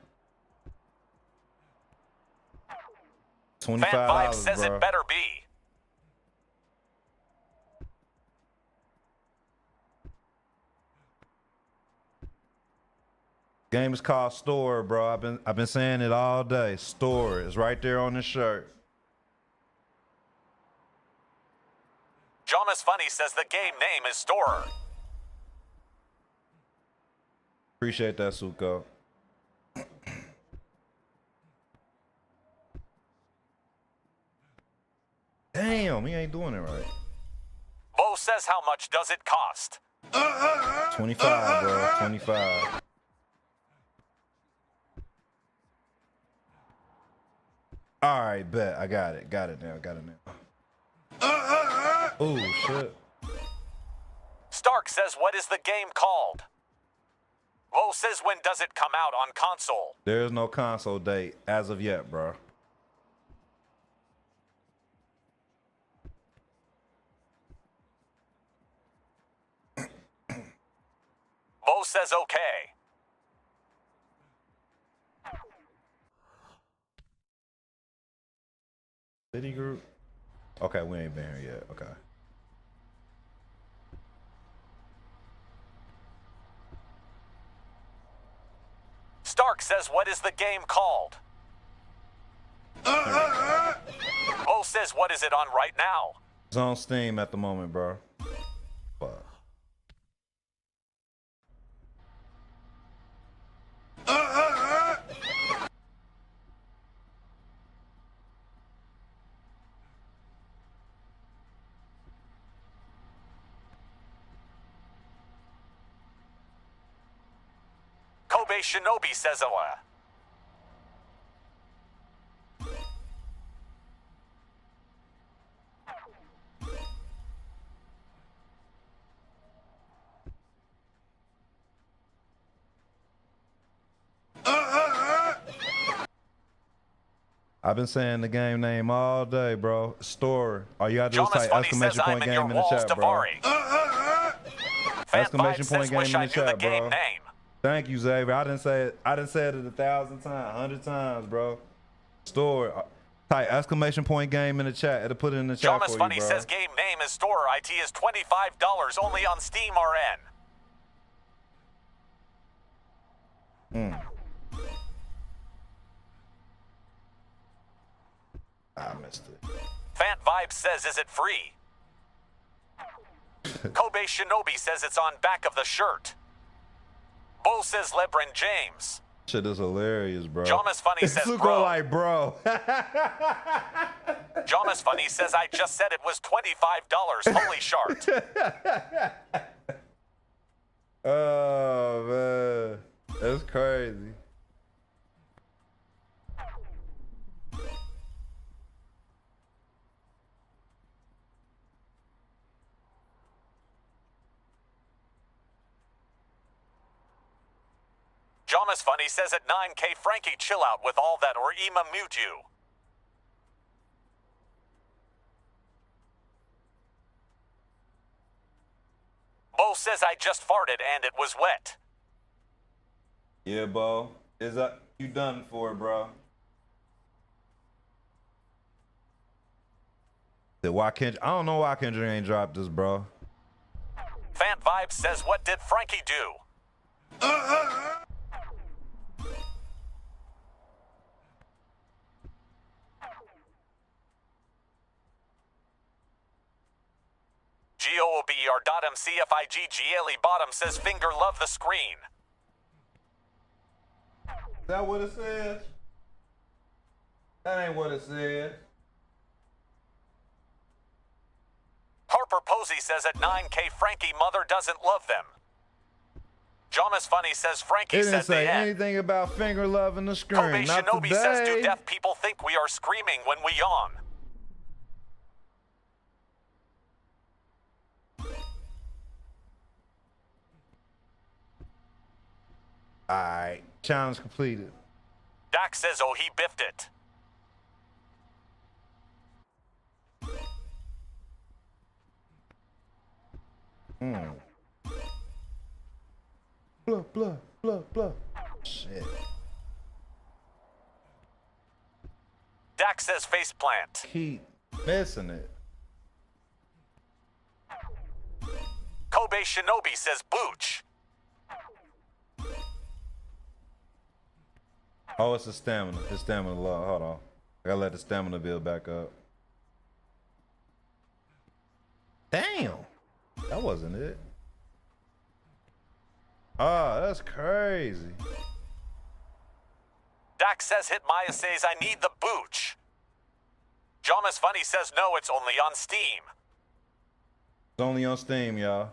$25, Fan Vibe says bro. it better be. Game is called Storror, bro. I've been saying it all day. Storror is right there on the shirt. Jomas Funny says the game name is Storror. Appreciate that, Suko. Damn, he ain't doing it right. Bo says how much does it cost? 25, bro. 25. All right, bet. I got it. Got it now. Got it now. Oh, shit. Stark says, what is the game called? Bo says, when does it come out on console? There is no console date as of yet, bro. Bo says, okay. City group? Okay, we ain't been here yet. Okay. Stark says, what is the game called? Bo says, what is it on right now? It's on Steam at the moment, bro. Fuck. Kobe Shinobi says, I've been saying the game name all day, bro. Storror. All you gotta do is Jonas type Funny exclamation says, I'm point in your game in the walls, chat, bro. Davari. Exclamation point game wish in I the knew the chat, game bro. name. Thank you, Xavier. I didn't say it 1,000 times, 100 times, bro. Storror. Type exclamation point game in the chat. It'll put it in the chat Jonas for Funny you, bro. says game name is Storror. IT is $25 only on Steam RN. I missed it. Fant Vibe says, is it free? Kobe Shinobi says it's on back of the shirt. Bo says LeBron James. Shit is hilarious, bro. Jomas Funny says, Suko bro. like, bro. Jomas Funny says, I just said it was $25. Holy shart. Oh, man. That's crazy. Jomas Funny says at 9K, Frankie, chill out with all that or Ema mute you. Bo says I just farted and it was wet. Yeah, Bo. You done for it, bro? I don't know why Kendrick ain't dropped this, bro. Fant Vibes says, what did Frankie do? GOOBR.MCFIGGLE bottom says finger love the screen. Is that what it says? That ain't what it says. Harper Posey says at 9K Frankie mother doesn't love them. Jomas Funny says Frankie It didn't said they say had. anything about finger loving the screen. Kobe Not Shinobi today. says do deaf people think we are screaming when we yawn? Alright, challenge completed. Dak says oh he biffed it. Blah. Shit. Dak says faceplant. Keep missing it. Kobe Shinobi says booch. Oh, it's the stamina. It's stamina low. Hold on. I gotta let the stamina build back up. Damn. That wasn't it. Oh, that's crazy. Dak says hit Maya says I need the booch. Jomas Funny says no, it's only on Steam. It's only on Steam, y'all.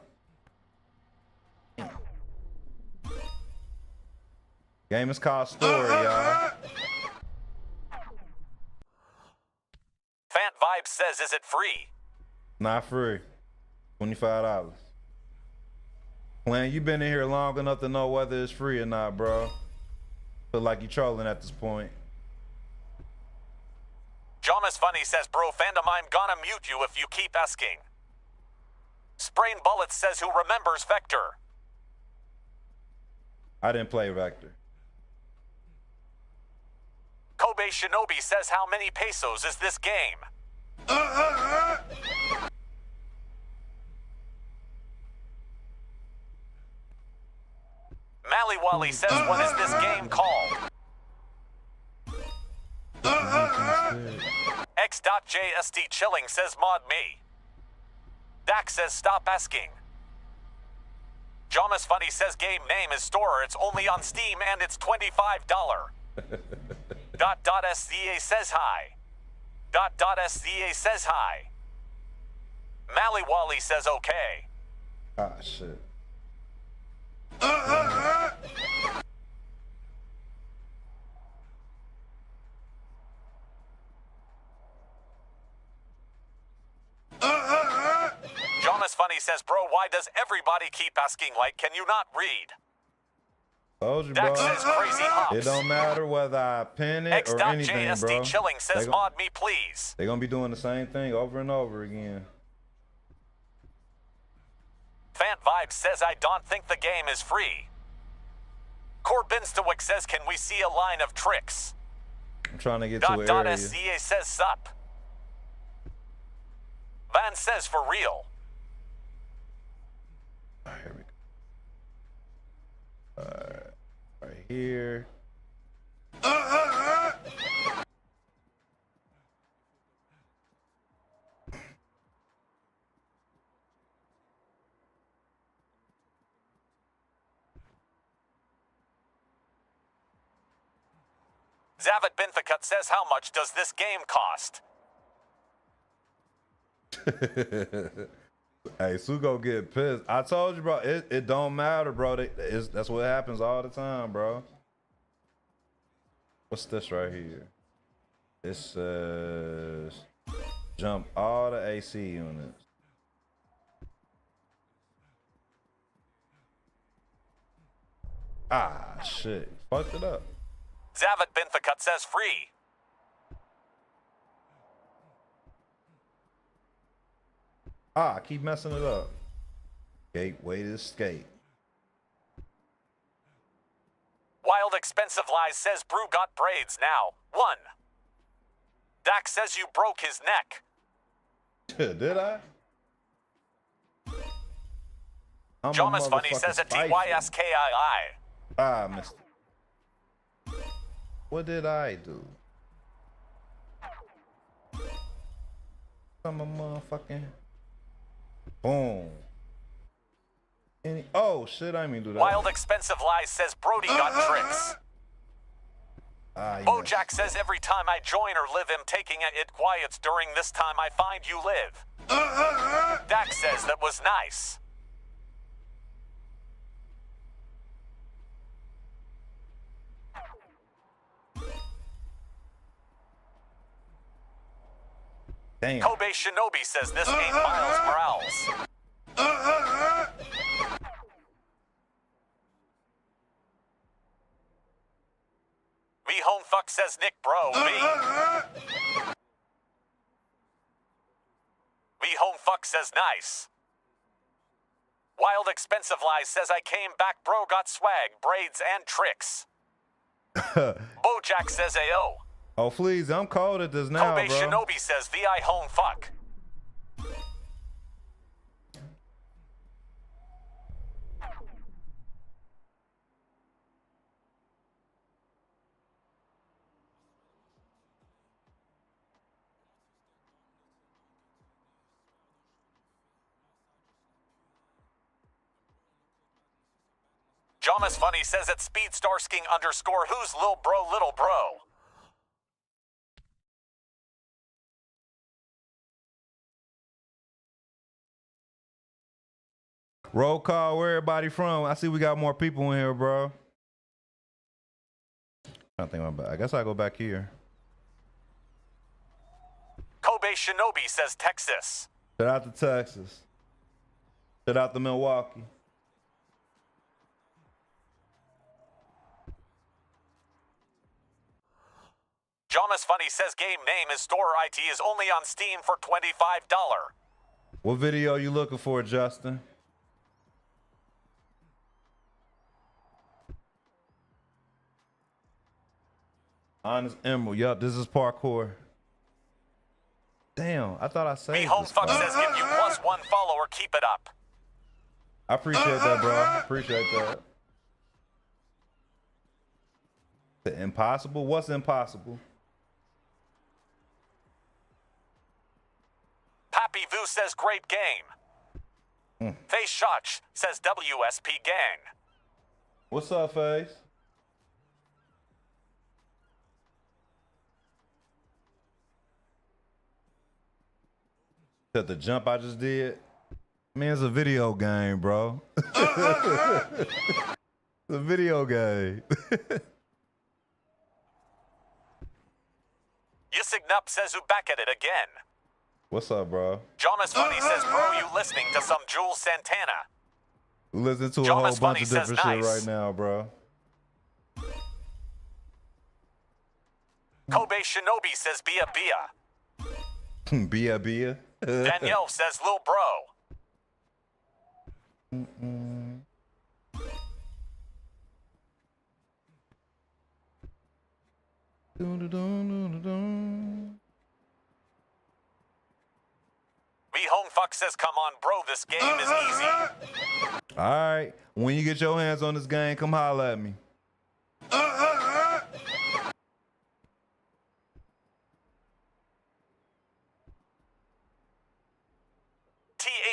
Game is called Storror, y'all. Fant Vibes says is it free? Not free. $25. Plan, you been in here long enough to know whether it's free or not, bro. Feel like you trolling at this point. Jomas Funny says bro fandom I'm gonna mute you if you keep asking. Sprain Bullets says who remembers Vector? I didn't play Vector. Kobe Shinobi says how many pesos is this game? Maliwali says what is this game called? X.JSD Chilling says mod me. Dak says stop asking. Jomas Funny says game name is Storror, it's only on Steam and it's $25. SZA says hi. SZA says hi. Maliwali says okay. Ah, shit. Jonas Funny says, bro, why does everybody keep asking, like, can you not read? Told you, bro. Dak says crazy hops. It don't matter whether I pin it or anything, X.JSD bro. Chilling says, mod me, please. They're gonna be doing the same thing over and over again. Fant Vibes says, I don't think the game is free. Corbinstowick says, can we see a line of tricks? I'm trying to get to an area. SCA says, sup. Van says, for real. All right, here we go. Right here. Zavat Binthakut says, how much does this game cost? Hey, Sugo get pissed. I told you, bro. It don't matter, bro. That's what happens all the time, bro. What's this right here? It says jump all the AC units. Ah, shit. Fucked it up. Zavat Binthakut says free. Ah, I keep messing it up. Gateway to escape. Wild Expensive Lies says Brew got braids now. 1. Dak says you broke his neck. Did I? Jomas Funny says it TYSKII. Ah, Mr. What did I do? I'm a motherfucking boom. Oh shit, I didn't mean to do that. Wild Expensive Lies says Brody got tricks. Bojack says every time I join or live him taking it quiets during this time I find you live. Dak says that was nice. Damn. Kobe Shinobi says this ain't Miles Morales. V Home Fuck says Nick Bro. V Home Fuck says nice. Wild Expensive Lies says I came back bro got swag, braids, and tricks. Bojack says AO. Oh, please, I'm cold at this now, Kobe bro. Shinobi says VI Home Fuck. Jomas Funny says at Speed Starsking _ who's lil bro little bro. Roll call, where everybody from? I see we got more people in here, bro. I think I'm back. I guess I go back here. Kobe Shinobi says Texas. Shout out to Texas. Shout out to Milwaukee. Jomas Funny says game name is Storror IT is only on Steam for $25. What video you looking for, Justin? Honest Emerald. Yup, this is parkour. Damn, I thought I saved V Home this Fuck spot. says give you +1 follower, keep it up. I appreciate that, bro. Appreciate that. The impossible? What's impossible? Pappy Vu says great game. Face Shotch says WSP gang. What's up, Face? That the jump I just did? Man, it's a video game, bro. It's a video game. Yisignup says who back at it again. What's up, bro? Jomas Funny says bro you listening to some Jules Santana. We listen to a Jonas whole Funny bunch of says different shit nice. right now, bro. Kobe Shinobi says Bia Bia. Bia. Danielle says lil bro. V Home Fuck says come on bro this game is easy. All right. When you get your hands on this game, come holler at me.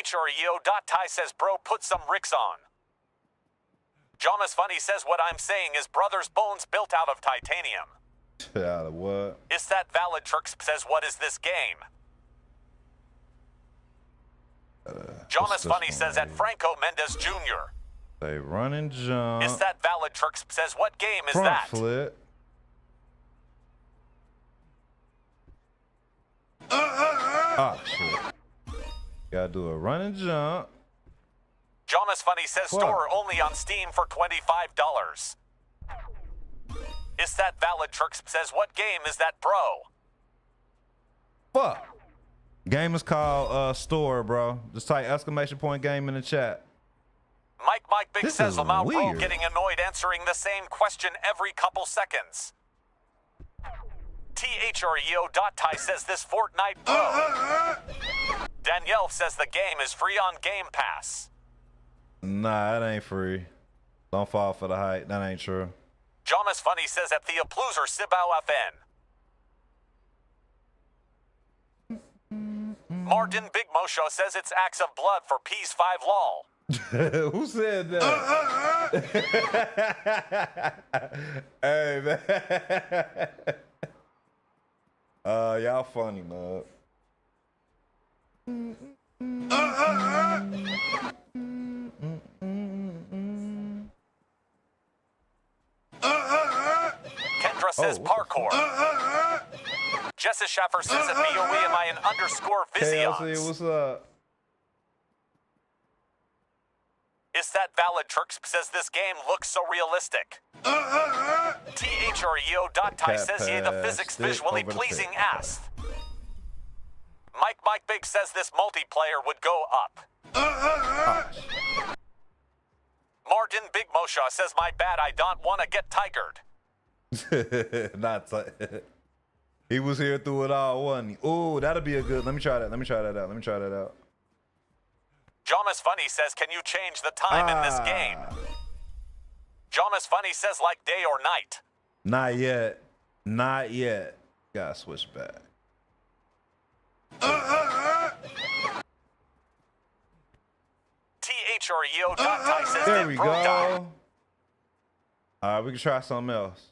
THREO.Ty says bro put some ricks on. Jomas Funny says what I'm saying is brother's bones built out of titanium. Out of what? Is that valid? Trix says what is this game? Jonas Funny says at Franco Mendez Jr. They run and jump. Is that valid? Trix says what game is Front that? flip. Ah, shit. Gotta do a run and jump. Jonas Funny says What? store only on Steam for $25. Is that valid? Trix says what game is that, bro? Fuck. Game is called Storror, bro. Just type !game in the chat. Mike Big This says is Lamau Bro weird. getting annoyed answering the same question every couple seconds. THREO.Ty says this Fortnite bro. Danielle says the game is free on Game Pass. Nah, that ain't free. Don't fall for the hype. That ain't true. Jamas Funny says at the Appluser Sibau FN. Martin Big Mosho says it's acts of blood for P's 5 lol. Who said that? Hey, man. Y'all funny, man. Kendra says parkour. Jessa Schaffer says at BOE am I an underscore KLC, Visions. what's up? Is that valid? Turks says this game looks so realistic. THREO.Ty says yeah, the physics Stick visually over the pleasing pig. ass. Mike Big says this multiplayer would go up. Martin Big Mosha says my bad I don't want to get tigered. Not he was here through it all, wasn't he? Ooh, that'll be a good. Let me try that. Let me try that out. Jamas Funny says can you change the time in this game? Jamas Funny says like day or night. Not yet. Not yet. Gotta switch back. THREO.Ty says There that we bro go. died. All right, we can try something else.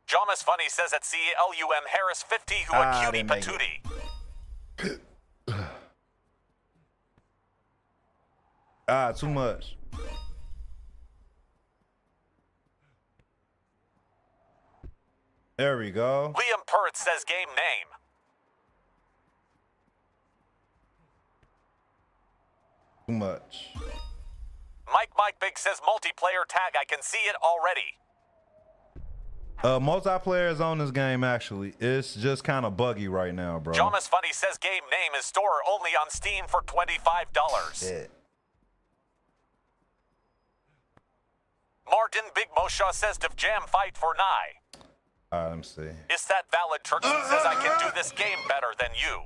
Jamas Funny says at CLUM Harris 50 who a cutie didn't make it. patootie. Too much. There we go. Liam Purrt says game name. Too much. Mike Big says multiplayer tag. I can see it already. Multiplayer is on this game, actually. It's just kind of buggy right now, bro. Jamas Funny says game name is Storror only on Steam for $25. Yeah. Martin Big Mosha says to jam fight for Nye. All right, let me see. Is that valid? Turks says I can do this game better than you.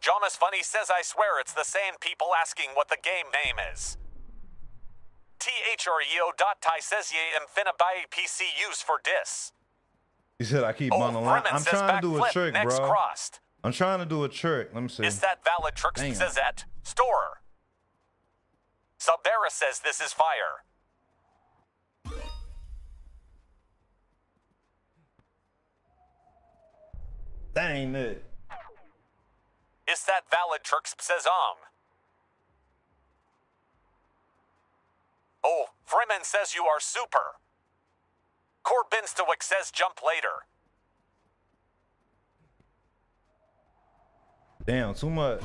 Jamas Funny says I swear it's the same people asking what the game name is. THREO.Ty says ye am finna buy PC use for dis. He said I keep Oh, on the line. Freeman I'm says trying to do a backflip, trick, next bro. crossed. I'm trying to do a trick. Let me see. Is that valid? Turks Damn. says at Storror. Subera says this is fire. That ain't it. Is that valid? Turks says Oh, Freeman says you are super. Corbinstowick says jump later. Damn, too much.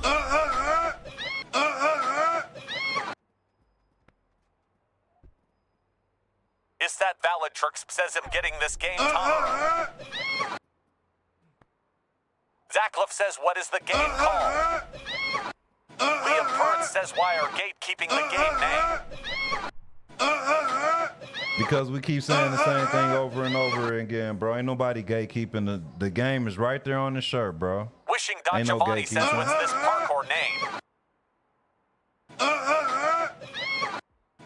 Is that valid? Turks says I'm getting this game time. Zackliff says what is the game called? Liam Purrt says why are gatekeeping the game name? Because we keep saying the same thing over and over again, bro. Ain't nobody gatekeeping. The game is right there on the shirt, bro. Wishing Ain't no Giovanni says gatekeeping. what's this parkour name?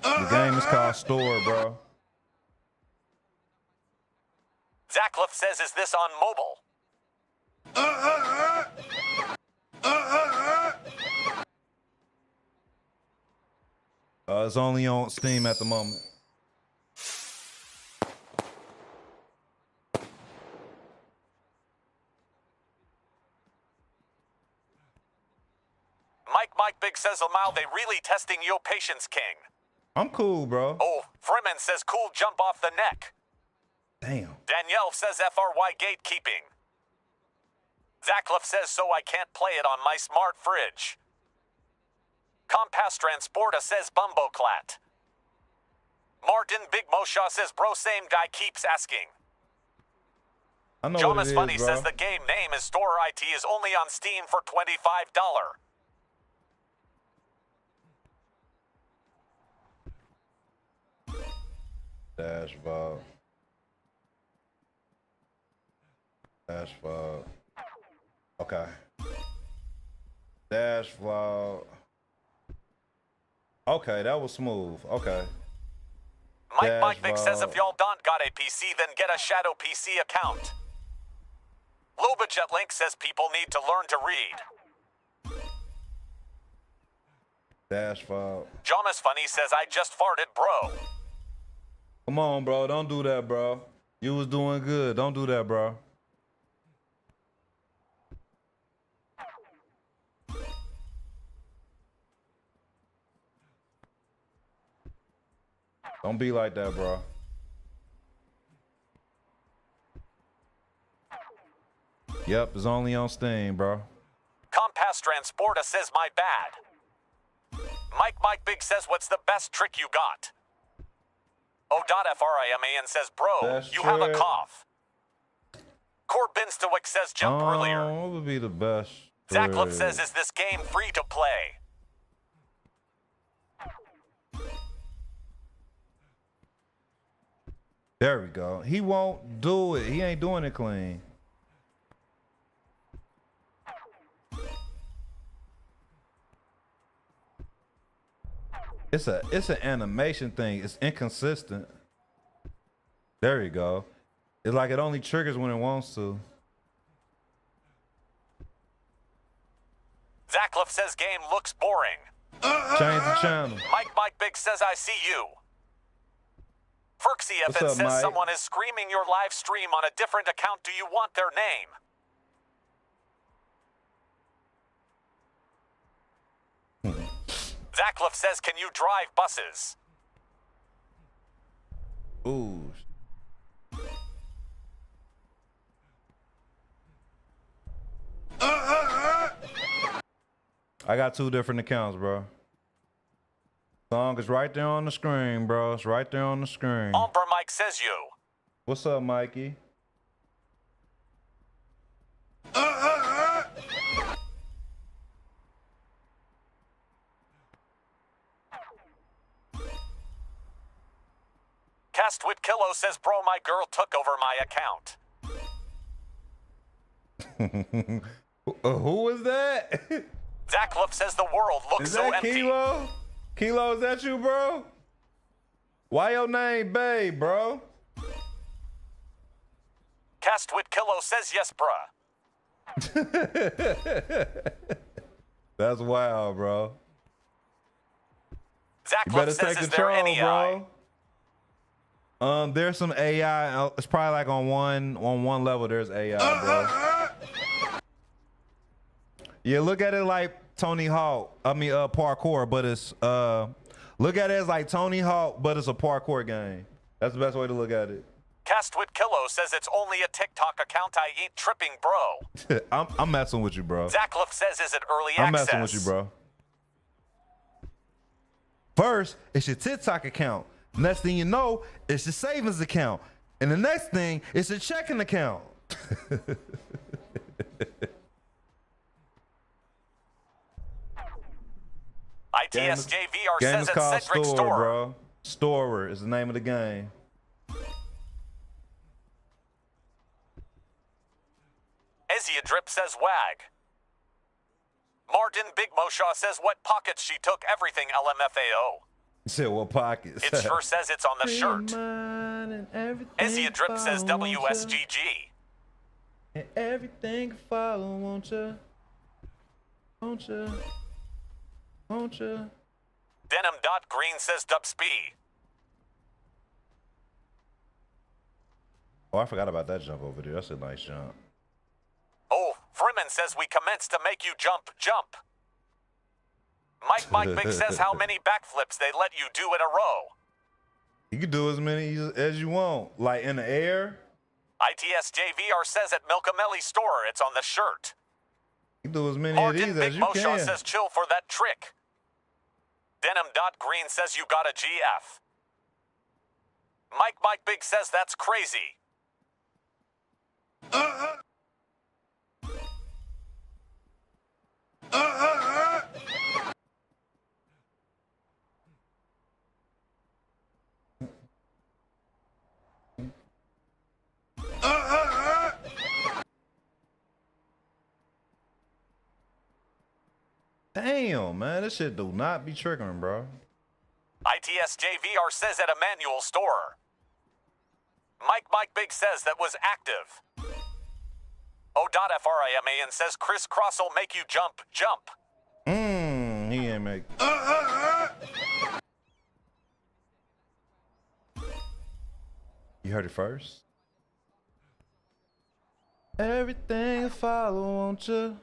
The game is called Storror, bro. Zackliff says is this on mobile? It's only on Steam at the moment. Mike Big says Lamau they really testing yo patience king. I'm cool, bro. Oh, Freeman says cool jump off the neck. Damn. Danielle says FRY gatekeeping. Zackliff says so I can't play it on my smart fridge. Compass Transporta says Bumboclat. Martin Big Mosha says bro same guy keeps asking. I know Jamas what it Funny is, bro. says the game name is Storror IT is only on Steam for $25. Dash vault. Dash vault. Okay. Dash vault. Okay, that was smooth. Okay. Mike Vick says if y'all don't got a PC, then get a shadow PC account. Low Budget Link says people need to learn to read. Dash vault. Jonas Funny says I just farted, bro. Come on, bro. Don't do that, bro. You was doing good. Don't do that, bro. Don't be like that, bro. Yep, it's only on Steam, bro. Compass Transporta says my bad. Mike Big says what's the best trick you got? O.FRIMAN says bro, you have a cough. Corbin Stoic says jump earlier. What would be the best? Zacklip says is this game free to play? There we go. He won't do it. He ain't doing it clean. It's an animation thing. It's inconsistent. There you go. It's like it only triggers when it wants to. Zacklip says game looks boring. Change the channel. Mike Big says I see you. Ferksy What's FN up, says Mike? someone is screaming your live stream on a different account. Do you want their name? Zacklip says, can you drive buses? Ooh. I got 2 different accounts, bro. Song is right there on the screen, bro. It's right there on the screen. Ombre Mike says you. What's up, Mikey? Castwit Kilo says, bro, my girl took over my account. Who was that? Zacklip says the world looks Is so that empty. Kilo? Kilo, is that you, bro? Why your name Babe, bro? Castwit Kilo says yes, bruh. That's wild, bro. You Zacklip better says, take is there control, any eye? bro. There's some AI. It's probably like on one level. There's AI, bro. Yeah, look at it like Tony Hawk. I mean, parkour, but it's look at it as like Tony Hawk, but it's a parkour game. That's the best way to look at it. Castwit Kilo says it's only a TikTok account. I ain't tripping, bro. I'm messing with you, bro. Zacklip says, is it early I'm access? messing with you, bro. First, it's your TikTok account. Next thing you know, it's your savings account. And the next thing, it's your checking account. ITSJVR Game says is it's called Cedric Storror, Storror. bro. Storror is the name of the game. Ezia Drip says wag. Martin Big Moshaw says what pockets she took everything LMFAO. You said what pockets? It sure says it's on the shirt. Ezia Drip says WSGG. WSGG. And everything follow, won't ya? Won't ya? Won't ya? Denim.Green says Dubsp. Oh, I forgot about that jump over there. That's a nice jump. Oh, Freeman says we commence to make you jump. Mike Big says how many backflips they let you do in a row. You can do as many as you want. Like in the air. ITSJVR says at Milkamelli store it's on the shirt. You can do as many Martin of these Big as you Moshaw can. says chill for that trick. Denim.Green says you got a GF. Mike Big says that's crazy. Damn, man, this shit do not be triggering, bro. ITSJVR says at Emmanuel Storror. Mike Big says that was active. O.FRIMAN says Chris Cross will make you jump. He ain't make. You heard it first. Everything follow, won't you?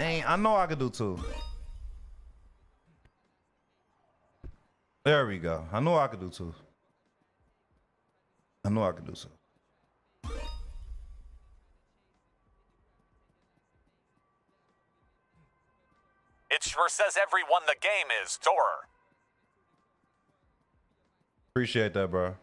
I know I could do two. There we go. I know I could do two. I know I could do two. It sure says everyone the game is, Storror. Appreciate that, bro.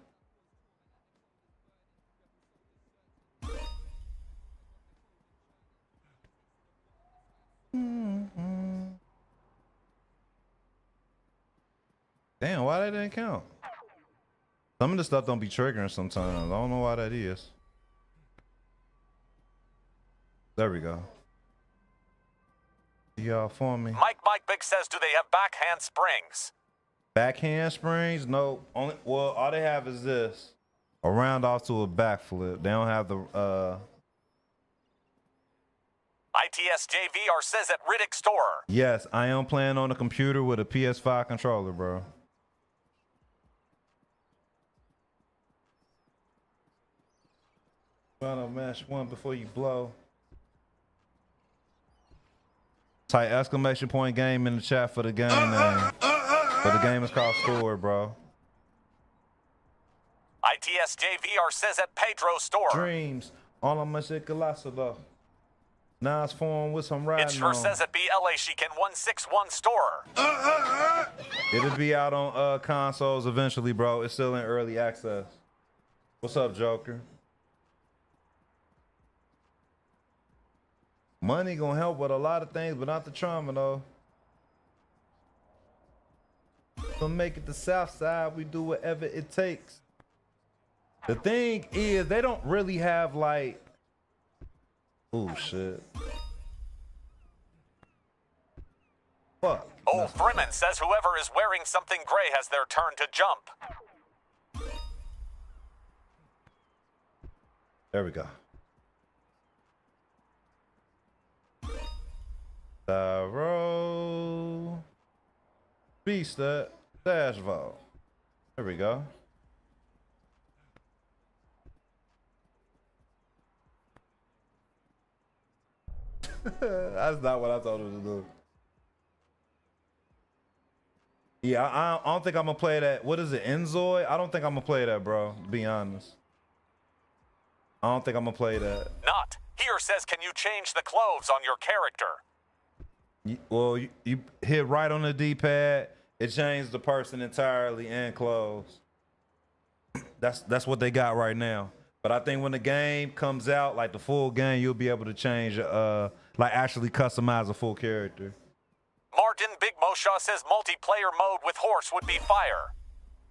Damn, why that didn't count? Some of the stuff don't be triggering sometimes. I don't know why that is. There we go. Y'all for me. Mike Big says, do they have backhand springs? Backhand springs? No. Only all they have is this. A round off to a backflip. They don't have the ITSJVR says at Riddick Storror. Yes, I am playing on a computer with a PS5 controller, bro. Trying to mash one before you blow. Type exclamation point game in the chat for the game name. But the game is called Storror, bro. ITSJVR says at Pedro Storror. Dreams. All I'm shit colossal though. Now it's formed with some riding It sure on. says at BLA Chicken 161 Storror. It'll be out on consoles eventually, bro. It's still in early access. What's up, Joker? Money gonna help with a lot of things, but not the trauma though. To make it the South Side, we do whatever it takes. The thing is, they don't really have like, oh shit. Fuck. Old Freeman says whoever is wearing something gray has their turn to jump. There we go. Tyro. Beast that. Dash vault. There we go. That's not what I told him to do. Yeah, I don't think I'm gonna play that. What is it, Enzoy? I don't think I'm gonna play that, bro. To be honest, I don't think I'm gonna play that. Not. Here says, can you change the clothes on your character? Well, you hit right on the D-pad. It changed the person entirely and clothes. That's what they got right now. But I think when the game comes out, like the full game, you'll be able to change, like actually customize a full character. Martin Big Moshaw says multiplayer mode with horse would be fire.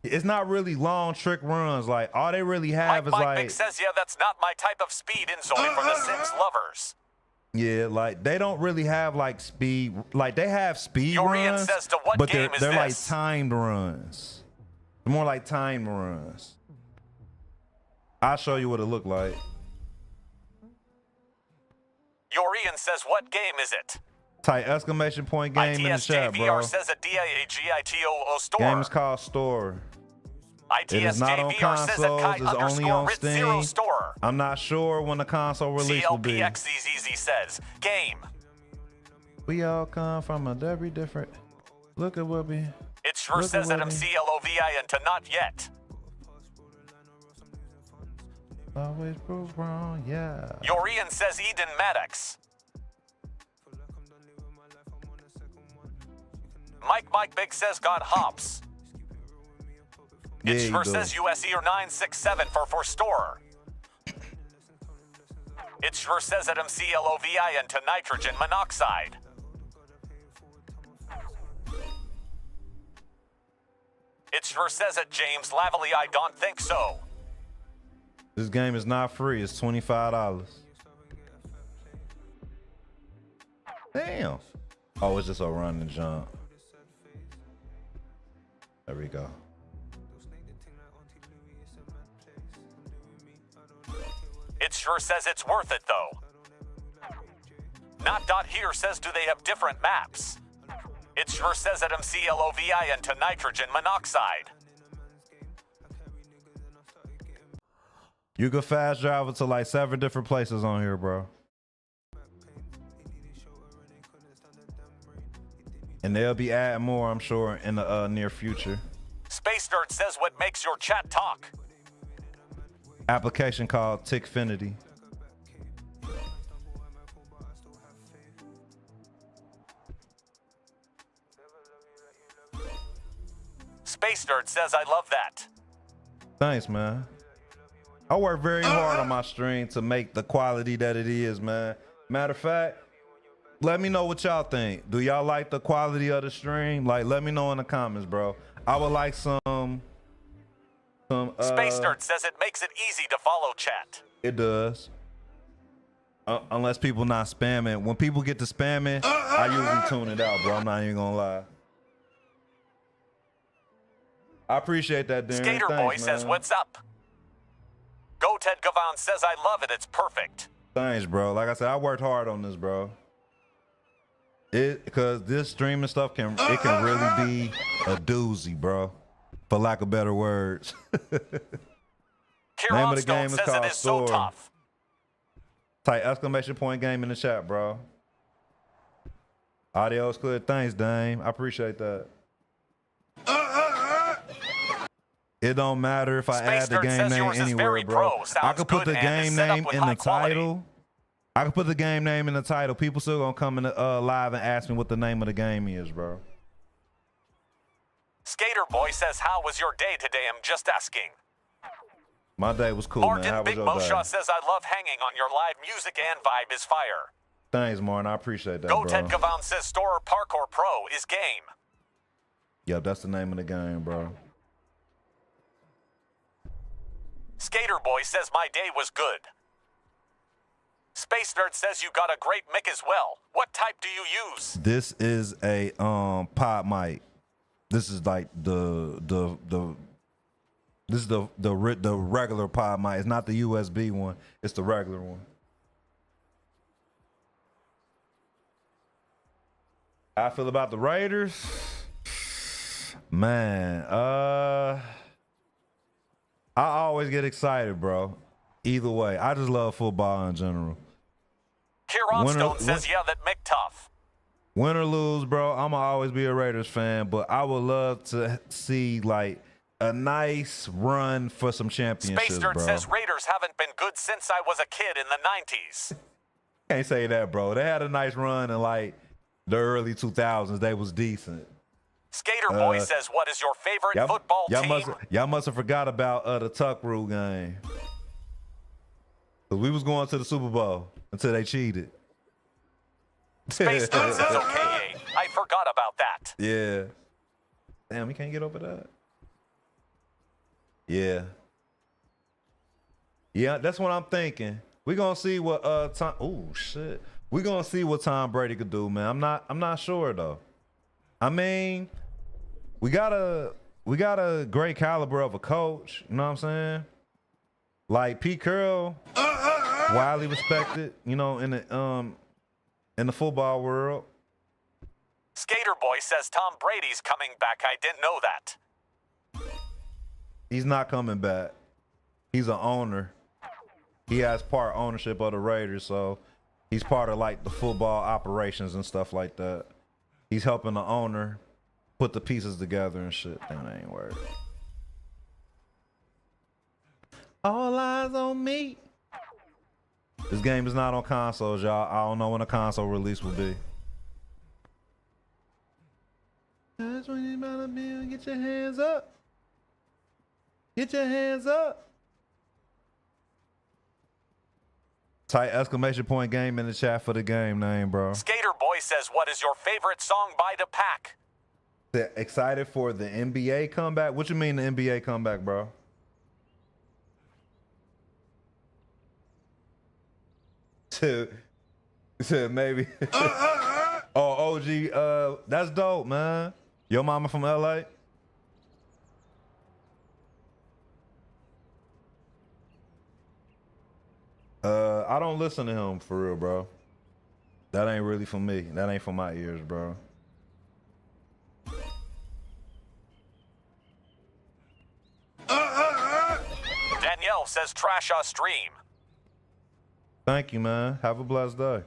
It's not really long trick runs. Like all they really have is Mike like. Big says, yeah, that's not my type of speed in Zoe for the Sims lovers. Yeah, like they don't really have like speed. Like they have speed Yorian runs, says, to what but game is they're like this? timed runs. They're more like timed runs. I'll show you what it looked like. Yorian says, what game is it? Type exclamation point game in the chat, bro. ITSJVR says at DIAGITO Storror. Game is called Storror. It is not on ITSJVR says at consoles. It's only on Rit Zero Steam. Storror. I'm not sure when the console release will be. CLPXZZ says, game. We all come from a very different. Look at what we. It sure Look says at at what MCLOVIN to not yet. Always prove wrong, yeah. Yorian says Eden Maddox. Mike Big says got hops. It Yeah, sure you do. says USE or 967 for Storror. It sure says at MCLOVIN to nitrogen monoxide. It sure says at James Lavely, I don't think so. This game is not free. It's $25. Damn. Oh, it's just a run and jump. There we go. It sure says it's worth it, though. Not dot here says, do they have different maps? It sure says at MCLOVI and to nitrogen monoxide. You can fast travel to like 7 different places on here, bro. And they'll be adding more, I'm sure, in the near future. Space Nerd says, what makes your chat talk? Application called Tickfinity. Space Nerd says, I love that. Thanks, man. I work very hard on my stream to make the quality that it is, man. Matter of fact, let me know what y'all think. Do y'all like the quality of the stream? Like, let me know in the comments, bro. I would like some Space Nerd says it makes it easy to follow chat. It does. Unless people not spamming. When people get to spamming, I usually tune it out, bro. I'm not even gonna lie. I appreciate that, Darren. Skater Thanks, Boy says, man. what's up? Go Ted Gavan says, I love it. It's perfect. Thanks, bro. Like I said, I worked hard on this, bro. Because this streaming stuff can really be a doozy, bro. For lack of better words. Name of the game is called Storror. So tough. Type exclamation point game in the chat, bro. Audio is clear. Thanks, Dame. I appreciate that. It don't matter if I add the game name anywhere, bro. I could put the game name in the title. I could put the game name in the title. People still gonna come in live and ask me what the name of the game is, bro. Skater Boy says, how was your day today? I'm just asking. My day was cool, man. How was Big your day? Moshaw says, I love hanging on your live music and vibe is fire. Thanks, Martin. I appreciate that, Go bro. Ted Gavan says, Storror Parkour Pro is game. Yep, that's the name of the game, bro. Skater Boy says, my day was good. Space Nerd says, you got a great mic as well. What type do you use? This is a pod mic. This is like the regular pod mic. It's not the USB one. It's the regular one. How I feel about the Raiders? Man, I always get excited, bro. Either way, I just love football in general. Kieran Stone says, yeah, that Mick tough. Win or lose, bro, I'ma always be a Raiders fan, but I would love to see like a nice run for some championships, Space Nerd bro. says Raiders haven't been good since I was a kid in the 90s. Can't say that, bro. They had a nice run in like the early 2000s. They was decent. Skater Boy says, what is your favorite football team? Y'all must have forgot about the Tuck Rule game. Cause we was going to the Super Bowl until they cheated. Space Nerd says, okay, I forgot about that. Yeah. Damn, we can't get over that. Yeah. Yeah, that's what I'm thinking. We're gonna see what Tom. Oh shit. We're gonna see what Tom Brady could do, man. I'm not sure though. I mean, we got a great caliber of a coach, you know what I'm saying? Like Pete Carroll, widely respected, you know, in the football world. Skater Boy says Tom Brady's coming back. I didn't know that. He's not coming back. He's an owner. He has part ownership of the Raiders, so he's part of like the football operations and stuff like that. He's helping the owner put the pieces together and shit. Damn, that ain't word. All eyes on me. This game is not on consoles, y'all. I don't know when a console release will be. That's when you about to be. Get your hands up. Get your hands up. Type exclamation point game in the chat for the game name, bro. Skater Boy says, what is your favorite song by the Pack? Excited for the NBA comeback? What you mean the NBA comeback, bro? Said maybe. Oh, OG, that's dope, man. Your mama from LA? I don't listen to him for real, bro. That ain't really for me. That ain't for my ears, bro. Danielle says trash our stream. Thank you, man. Have a blessed day.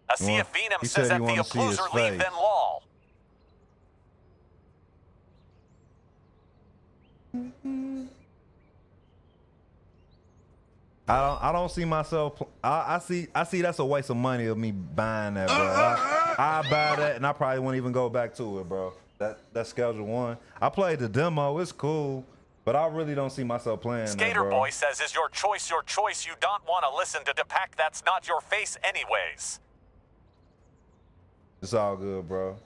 A Sea of Venom says that the opposer leave then lol. I don't see myself. I see that's a waste of money of me buying that, bro. I buy that and I probably won't even go back to it, bro. That's schedule 1. I played the demo. It's cool, but I really don't see myself playing Skater that, bro. Boy says, "Is your choice your choice? You don't want to listen to the pack. That's not your face, anyways." It's all good, bro.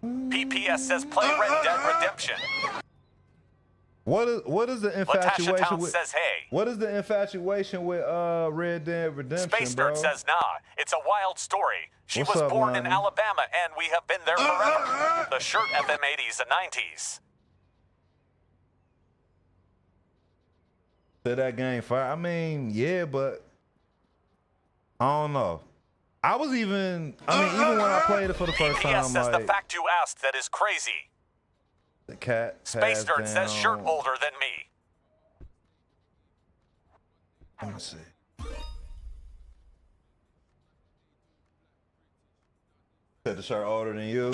PPS says play Red Dead Redemption. What is the infatuation Latasha Towns with? says hey. What is the infatuation with Red Dead Redemption, Space bro? Nerd says nah. It's a wild story. She What's was up, born in Lonnie? Alabama and we have been there forever. The shirt FM 80s and 90s. Said that game fire. I mean, yeah, but I don't know. I was even. I mean, even when I played it for the first PPS time, says like the fact you asked that is crazy. the cat. Space passed Nerd says shirt down. older than me. Let me see. Said the shirt older than you.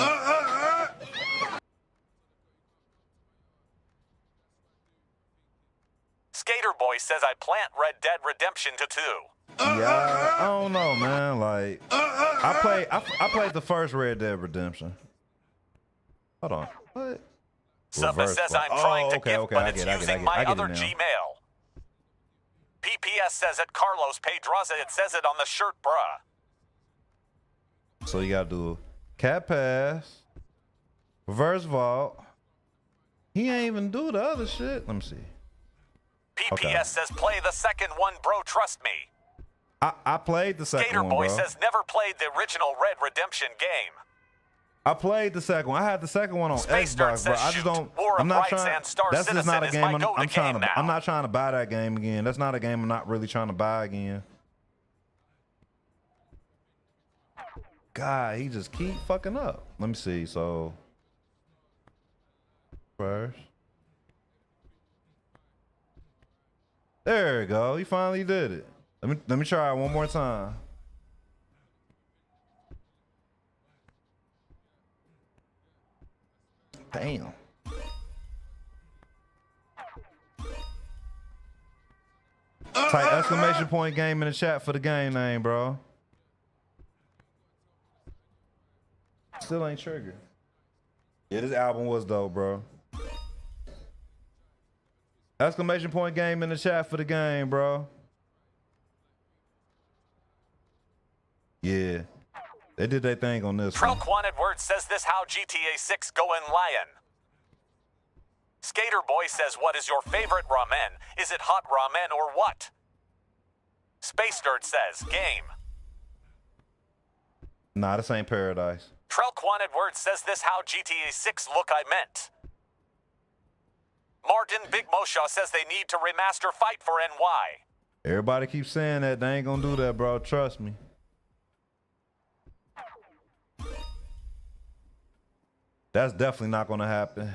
Skater Boy says I plant Red Dead Redemption to 2. Yeah, I don't know, man. Like, I played the first Red Dead Redemption. Hold on. What? Suppa Reverse says flight. I'm trying to okay, give, okay, but I it's get it, I get it, using my I get it other now. Gmail. PPS says at Carlos Pedroza, it says it on the shirt, bruh. So you gotta do cat pass, reverse vault. He ain't even do the other shit. Let me see. PPS Okay. says play the second one, bro, trust me. I played the second Skater one, Boy bro. says never played the original Red Redemption game. I played the second one. I had the second one on Space Nerd Xbox, bro. says I just shoot. don't. War I'm of not Rights trying. and Star That's just not a Citizen game. is my I'm trying go-to to. game I'm now. not trying to buy that game again. That's not a game I'm not really trying to buy again. God, he just keep fucking up. Let me see. So first, there we go. He finally did it. Let me try it one more time. Damn. Type exclamation point game in the chat for the game name, bro. Still ain't triggered. Yeah, this album was dope, bro. Exclamation point game in the chat for the game, bro. Yeah. They did their thing on this one. Trelk Wanted Word says this how GTA 6 going lion. Skater Boy says what is your favorite ramen? Is it hot ramen or what? Space Nerd says game. Nah, this ain't Paradise. Trelk Wanted Word says this how GTA 6 look I meant. Martin Big Moshaw says they need to remaster Fight for NY. Everybody keeps saying that. They ain't gonna do that, bro. Trust me. That's definitely not gonna happen.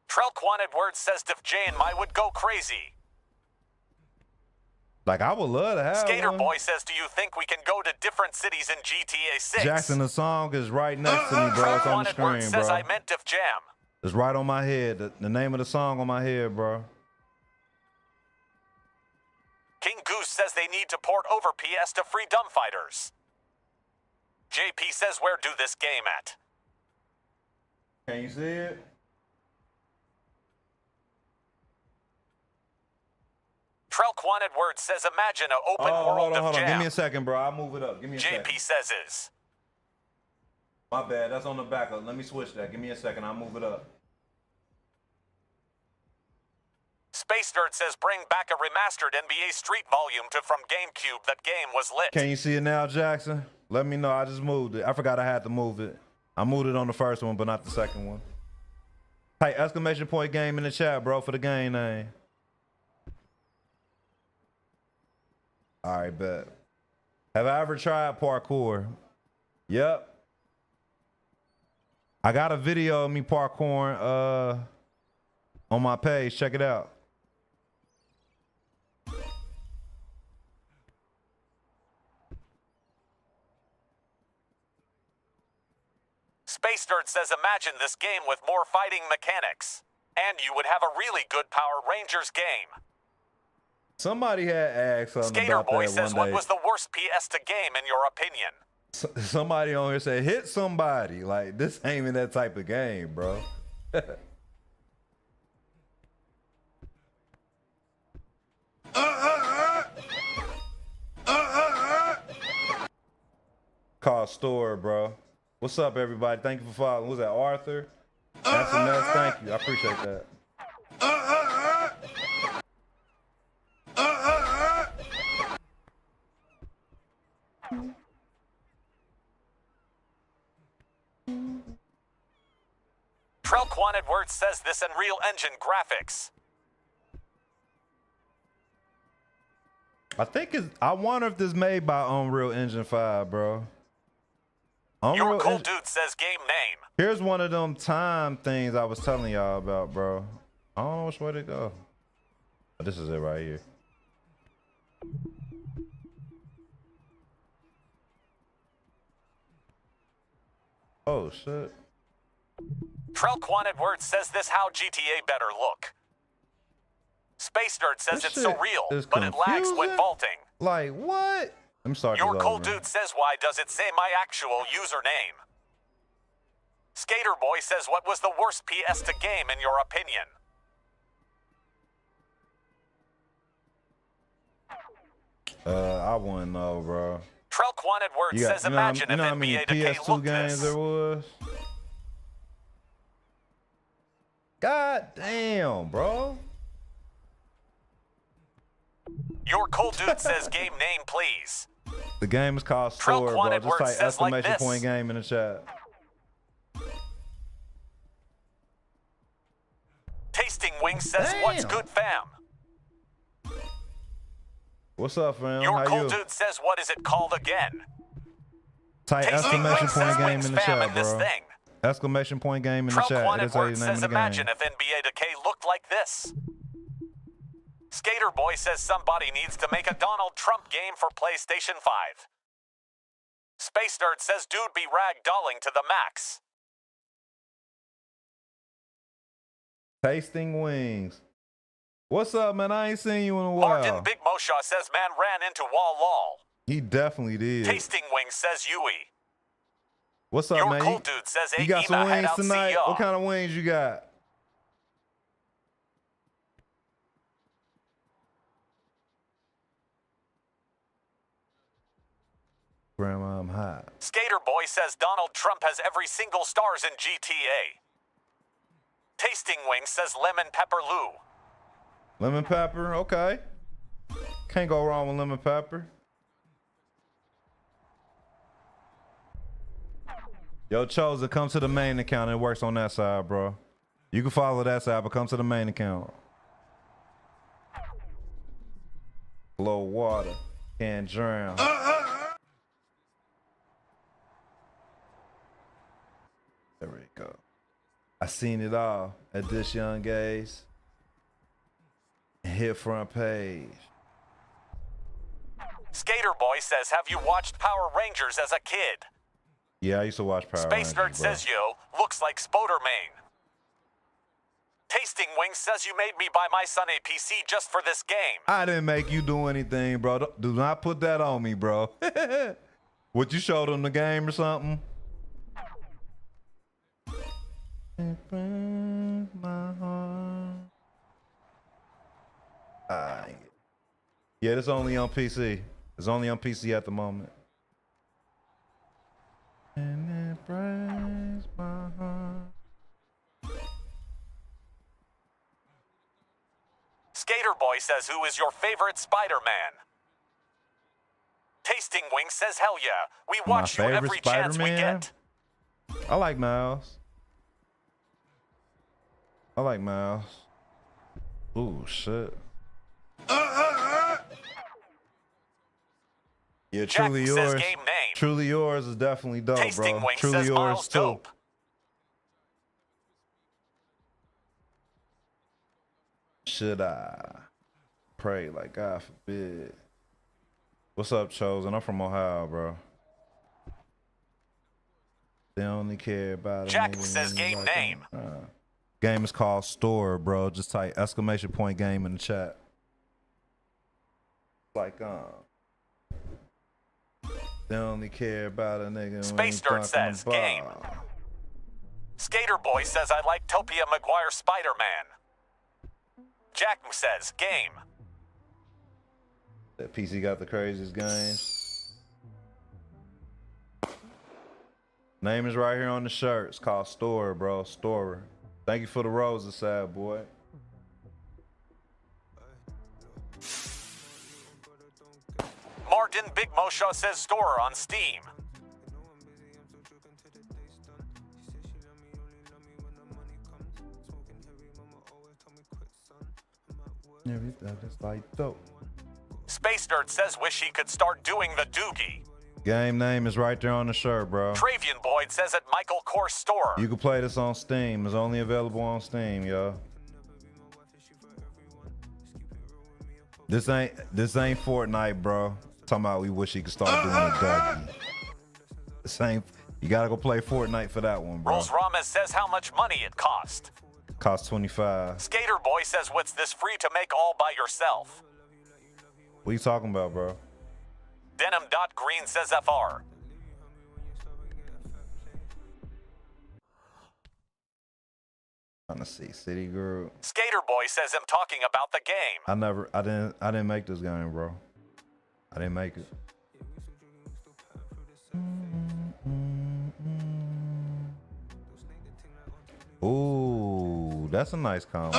Trelk Wanted Word says Def J and my would go crazy. Like, I would love to have Skater one. Boy says, do you think we can go to different cities in GTA 6? Jackson, the song is right next to me, bro. It's Trelk on the Wanted Word screen, says bro. I meant Def Jam. It's right on my head. The name of the song on my head, bro. King Goose says they need to port over PS to Free Dumb Fighters. JP says where do this game at? Can you see it? Trelquan Edwards says imagine an open world hold of on. jam. Give me a second, bro. I'll move it up. Give me a second. JP says is. My bad. That's on the back. Let me switch that. Give me a second. I'll move it up. Space Nerd says bring back a remastered NBA Street volume from GameCube. That game was lit. Can you see it now, Jackson? Let me know. I just moved it. I forgot I had to move it. I moved it on the first one, but not the second one. Hey, exclamation point game in the chat, bro, for the game name. All right, bet. Have I ever tried parkour? Yep. I got a video of me parkouring on my page. Check it out. Space Nerd says imagine this game with more fighting mechanics. And you would have a really good Power Rangers game. Somebody had asked something Skater about Boy that says one day. what was the worst PS to game in your opinion? Somebody on here said, hit somebody. Like, this ain't even that type of game, bro. Called Storror, bro. What's up, everybody? Thank you for following. Was that Arthur? That's a mess. Thank you. I appreciate that. Trelquan Edwards says this Unreal Engine graphics. I wonder if this made by Unreal Engine 5, bro. Your cool dude says game name. Here's one of them time things I was telling y'all about, bro. I don't know which way to go. Oh, this is it right here. Oh, shit. Trelquan Edwards says this how GTA better look. Space Nerd says This it's so shit real, is but it lags when confusing. vaulting. Like, what? I'm sorry. Your cool dude says why does it say my actual username? Skater Boy says what was the worst PS to game in your opinion? I wouldn't know, bro. Trelquan Edwards says imagine if how many NBA 2K PS2 looked games this. there was? God damn, bro. Your cool dude says game name please. The game is called Storror, Trelquan bro. Edwards Just type says like exclamation this. point game in the chat. Tasting Wings says what's Damn. good fam? What's up, fam? Your How cool you? dude says what is it called again? Type Tasting exclamation Wings point says game wings in the fam chat, in this bro. thing. Exclamation point game in the chat. Trelquan It is how you Edwards name says the game. imagine if NBA 2K looked like this. Skater Boy says somebody needs to make a Donald Trump game for PlayStation 5. Space Nerd says dude be ragdolling to the max. Tasting Wings. What's up, man? I ain't seen you in a while. Martin Big Moshaw says man ran into Wall Lol. He definitely did. Tasting Wings says Yui. What's up, Your man? cool dude says You got some Aima head wings out tonight? CEO. What kind of wings you got? Grandma, I'm hot. Skater Boy says Donald Trump has every single stars in GTA. Tasting Wings says Lemon Pepper Lou. Lemon pepper, okay. Can't go wrong with lemon pepper. Yo, Chosen, come to the main account. It works on that side, bro. You can follow that side, but come to the main account. Blow water. Can't drown. There we go. I seen it all at this young age. Hit front page. Skater Boy says, have you watched Power Rangers as a kid? Yeah, I used to watch Power Space Nerd Rangers, bro. says, yo, looks like Spodermain. Tasting Wings says you made me buy my son a PC just for this game. I didn't make you do anything, bro. Do not put that on me, bro. What, you showed him the game or something? Yeah, it's only on PC. It's only on PC at the moment. And it breaks my heart. Skater Boy says, who is your favorite Spider-Man? Tasting Wing says, hell yeah. We watch you every chance we get. I like Miles. I like Miles. Ooh, shit. Yeah, Truly Jack Yours. says game name. Truly Yours is definitely dope, Tasting bro. Wing Truly says Yours Miles too. dope. Should I pray like God forbid? What's up, Chosen? I'm from Ohio, bro. They only care about Jack says game name. Game is called Storror, bro. Just type exclamation point game in the chat. Like they only care about a nigga. Space Dirt says game. Skater Boy says I like Topia Maguire Spider-Man. Jack says game. That PC got the craziest games. Name is right here on the shirt. It's called Storror, bro. Storror. Thank you for the roses, sad boy. Martin Big Mosha says Storror on Steam. It's like dope. Space Dirt says wish he could start doing the doogie. Game name is right there on the shirt, bro. Travian Boyd says at Michael Kors Storror. You can play this on Steam. It's only available on Steam, yo. This ain't Fortnite, bro. Talking about we wish he could start doing the doggy. This ain't. You gotta go play Fortnite for that one, bro. Rose Rames says how much money it cost. Cost 25. Skater Boy says what's this free to make all by yourself. What you talking about, bro? Denim.Green says FR. Trying to see City Group. Skater Boy says I'm talking about the game. I didn't make this game, bro. I didn't make it. Ooh, that's a nice combo.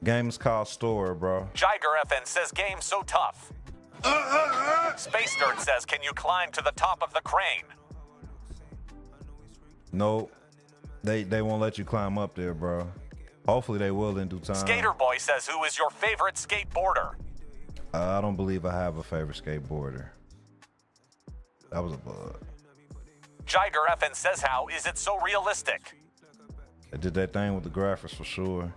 Game's called Storror, bro. Jiger FN says game so tough. Space Dirt says can you climb to the top of the crane? Nope. They won't let you climb up there, bro. Hopefully they will in due time. Skater Boy says who is your favorite skateboarder? I don't believe I have a favorite skateboarder. That was a bug. Jiger FN says how is it so realistic? They did that thing with the graphics for sure.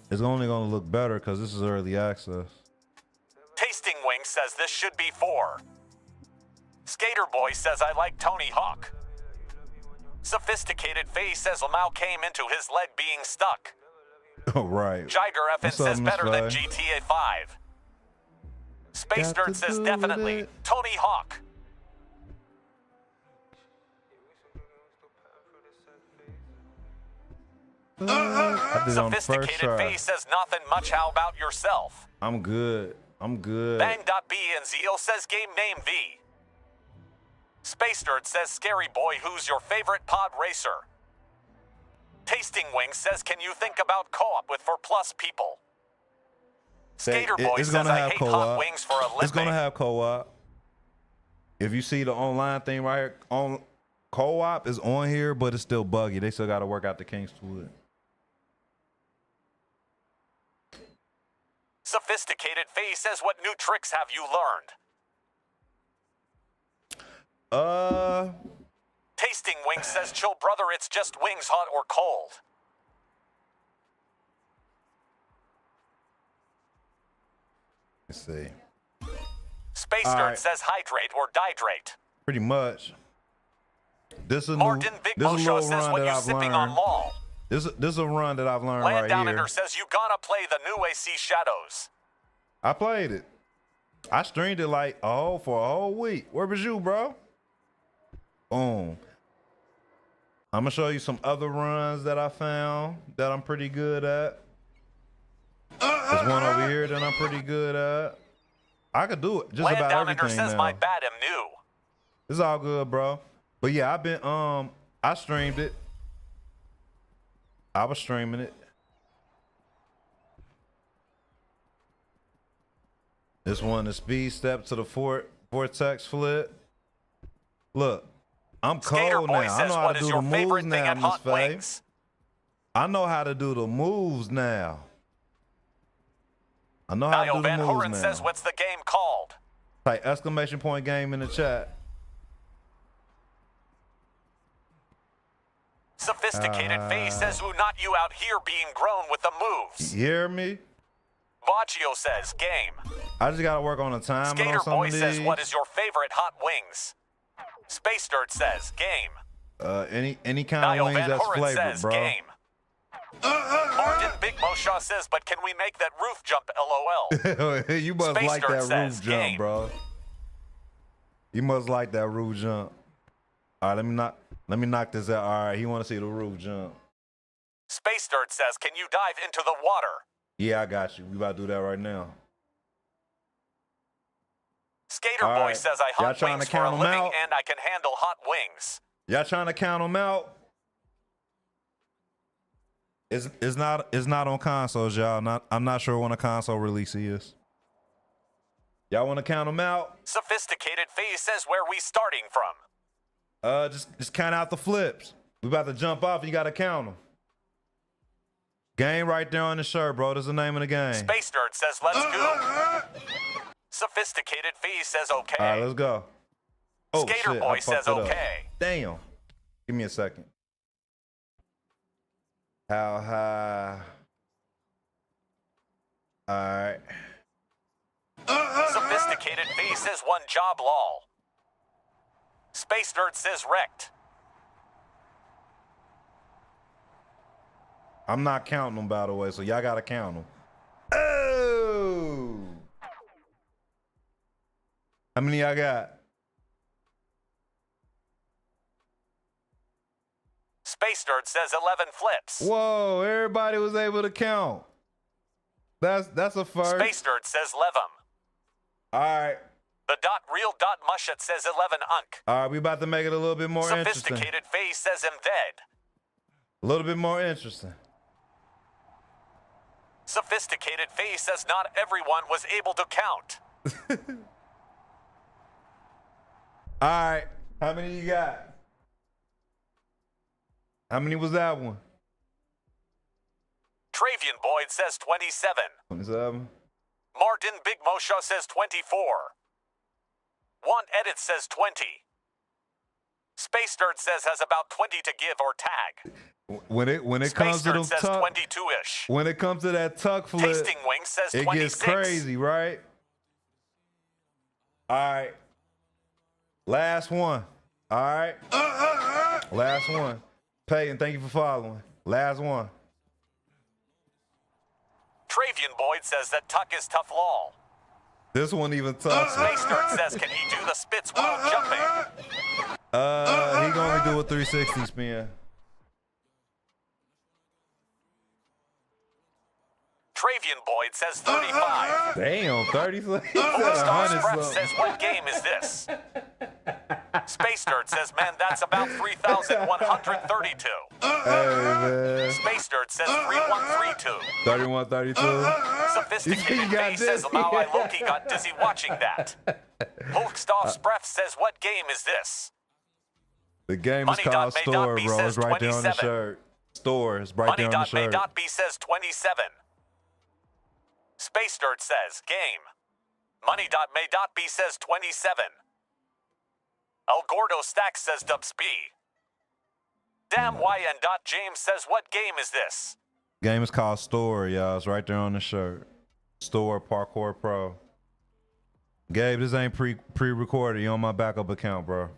It's only gonna look better because this is early access. Tasting Wing says this should be 4. Skater Boy says I like Tony Hawk. Sophisticated Face says Lamau came into his leg being stuck. Oh, right. Jiger FN What's up, says Miss better than Faye? GTA 5. Space Got Dirt to says do definitely it. Tony Hawk. I did it on the first Sophisticated try. Face says nothing much. How about yourself? I'm good. I'm good. Bang.B and Zeal says game name V. Space Dirt says Scary Boy who's your favorite pod racer? Tasting Wing says can you think about co-op with 4+ people? Skater Boy It's says gonna I have hate co-op. hot wings for a living. It's gonna have co-op. If you see the online thing right here, on co-op is on here, but it's still buggy. They still got to work out the kinks to it. Sophisticated Face says what new tricks have you learned? Tasting Wing says chill brother it's just wings hot or cold. Let's see. Space All Dirt right. says hydrate or dihydrate. Pretty much. This is a Martin new, Big this is a Mosho little says run what that you I've sipping on learned. mall. This is a run that I've learned Land right Down here. Under says you gonna play the new AC Shadows. I played it. I streamed it like for a whole week. Where was you, bro? Boom. I'm gonna show you some other runs that I found that I'm pretty good at. There's one over here that I'm pretty good at. I could do it. Just Land about Downinger everything says now. my bat am new. It's all good, bro. But yeah, I've been I streamed it. I was streaming it. This one, the speed step to the vortex flip. Look, I'm Skater cold Boy now. I says know how what to is do your the moves favorite thing now, at Miss Hot Faye. Wings? I know how to do the moves now. I know how to Niall do the Van moves Horen now. says what's the game called? Type exclamation point game in the chat. Sophisticated Face says who not you out here being grown with the moves. You hear me? Baggio says game. I just gotta work on the timing Skater on some Boy of says these. what is your favorite Hot Wings? Space Dirt says game. Any kind of Niall wings Van that's Horen flavored, says bro. game. Martin Big Mo Shaw says, but can we make that roof jump LOL? You must Space like Dirt that says roof game. jump, bro. You must like that roof jump. All right, let me knock this out. All right, he want to see the roof jump. Space Dirt says, can you dive into the water? Yeah, I got you. We about to do that right now. Skater All Boy right. says I Y'all hunt trying to wings for a count 'em living out? and I can handle hot wings. Y'all trying to count them out? It's not on consoles, y'all. I'm not sure when a console release is. Y'all want to count them out? Sophisticated Face says where we starting from. Just count out the flips. We about to jump off. You got to count them. Game right there on the shirt, bro. That's the name of the game. Space Dirt says let's go. Sophisticated Face says okay. All right, let's go. Oh, Skater shit, Boy I says fucked it up. okay. Damn. Give me a second. How high? All right. Sophisticated Face says one job lol. Space Dirt says wrecked. I'm not counting them, by the way, so y'all got to count them. Oh! How many y'all got? Space Dirt says 11 flips. Whoa, everybody was able to count. That's a first. Space Dirt says 11. All right. The real Mushet says 11 unk. All right, we about to make it a little bit more interesting. Sophisticated Face says him dead. A little bit more interesting. Sophisticated Face says not everyone was able to count. All right, how many you got? How many was that one? Travian Boyd says 27. 27. Martin Big Mosha says 24. One Edit says 20. Space Dirt says has about 20 to give or tag. When it comes Space to Dirt them says tuck, 22-ish. when it comes to that tuck flip, Tasting Wing says it 26. gets crazy, right? All right. Last one. All right. Last one. Peyton, thank you for following. Last one. Travian Boyd says that tuck is tough lol. This one even tougher. Space Dirt says can he do the spits while jumping? He can only do a 360 spin. Travian Boyd says 35. Damn, 30. Star Scrap says what game is this? Space Dirt says, man, that's about 3,132. Hey, man. Space Dirt says 3132. 31, 32. Sophisticated got Face this. says, Mao I Loki got dizzy watching that. Hulkstoff Spreff says, what game is this? The game is Money called dot may dot Storror, be bro. says It's right there on the 27. shirt. Storror is right there on the shirt. Money.may.b says 27. Space Dirt says, game. Money.may.b says 27. El Gordo Stack says Dubs B. Damn YN. James says, what game is this? Game is called Storror, y'all. It's right there on the shirt. Storror Parkour Pro. Gabe, this ain't pre-recorded. You on my backup account, bro.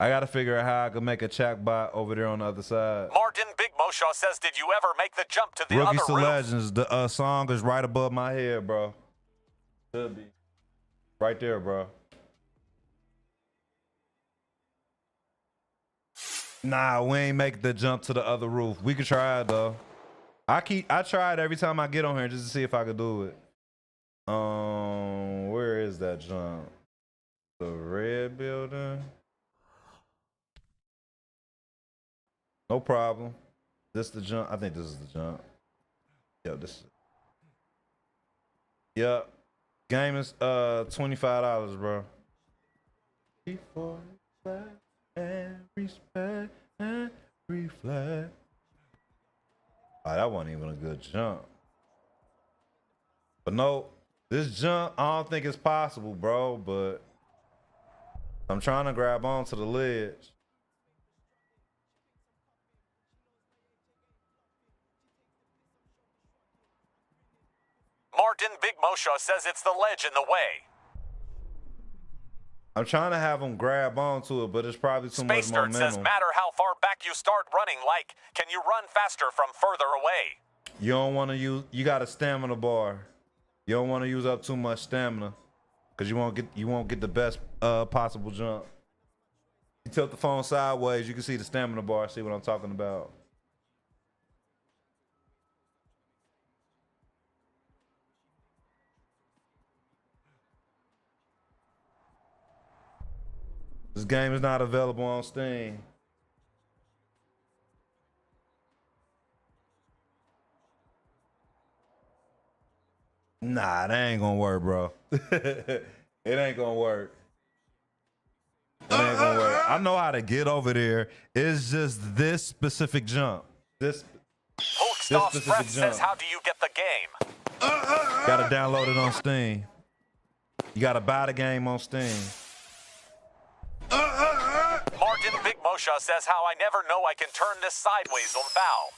I gotta figure out how I can make a chat bot over there on the other side. Martin Big Moshaw says, did you ever make the jump to the Rookies other to roof? Legends. The song is right above my head, bro. Should be. Right there, bro. Nah, we ain't make the jump to the other roof. We could try it though. I try it every time I get on here just to see if I could do it. Where is that jump? The red building. No problem. This the jump. I think this is the jump. Yo, this. Yep. Game is $25, bro. Before and respect and reflect. Oh, that wasn't even a good jump. But no, this jump, I don't think it's possible, bro. But I'm trying to grab onto the ledge. Martin Big Moshe says it's the ledge in the way. I'm trying to have him grab onto it, but it's probably too much Space Nerd momentum. says matter how far back you start running, like, can you run faster from further away? You don't want to use, you got a stamina bar. You don't want to use up too much stamina because you won't get the best possible jump. You tilt the phone sideways, you can see the stamina bar, see what I'm talking about. This game is not available on Steam. Nah, that ain't gonna work, bro. It ain't gonna work. It ain't gonna work. I know how to get over there. It's just this specific jump. This Hulkstoff's specific Breath jump. says, how do you get the game? Gotta download it on Steam. You gotta buy the game on Steam. Martin Big Moshe says how I never know I can turn this sideways on bow.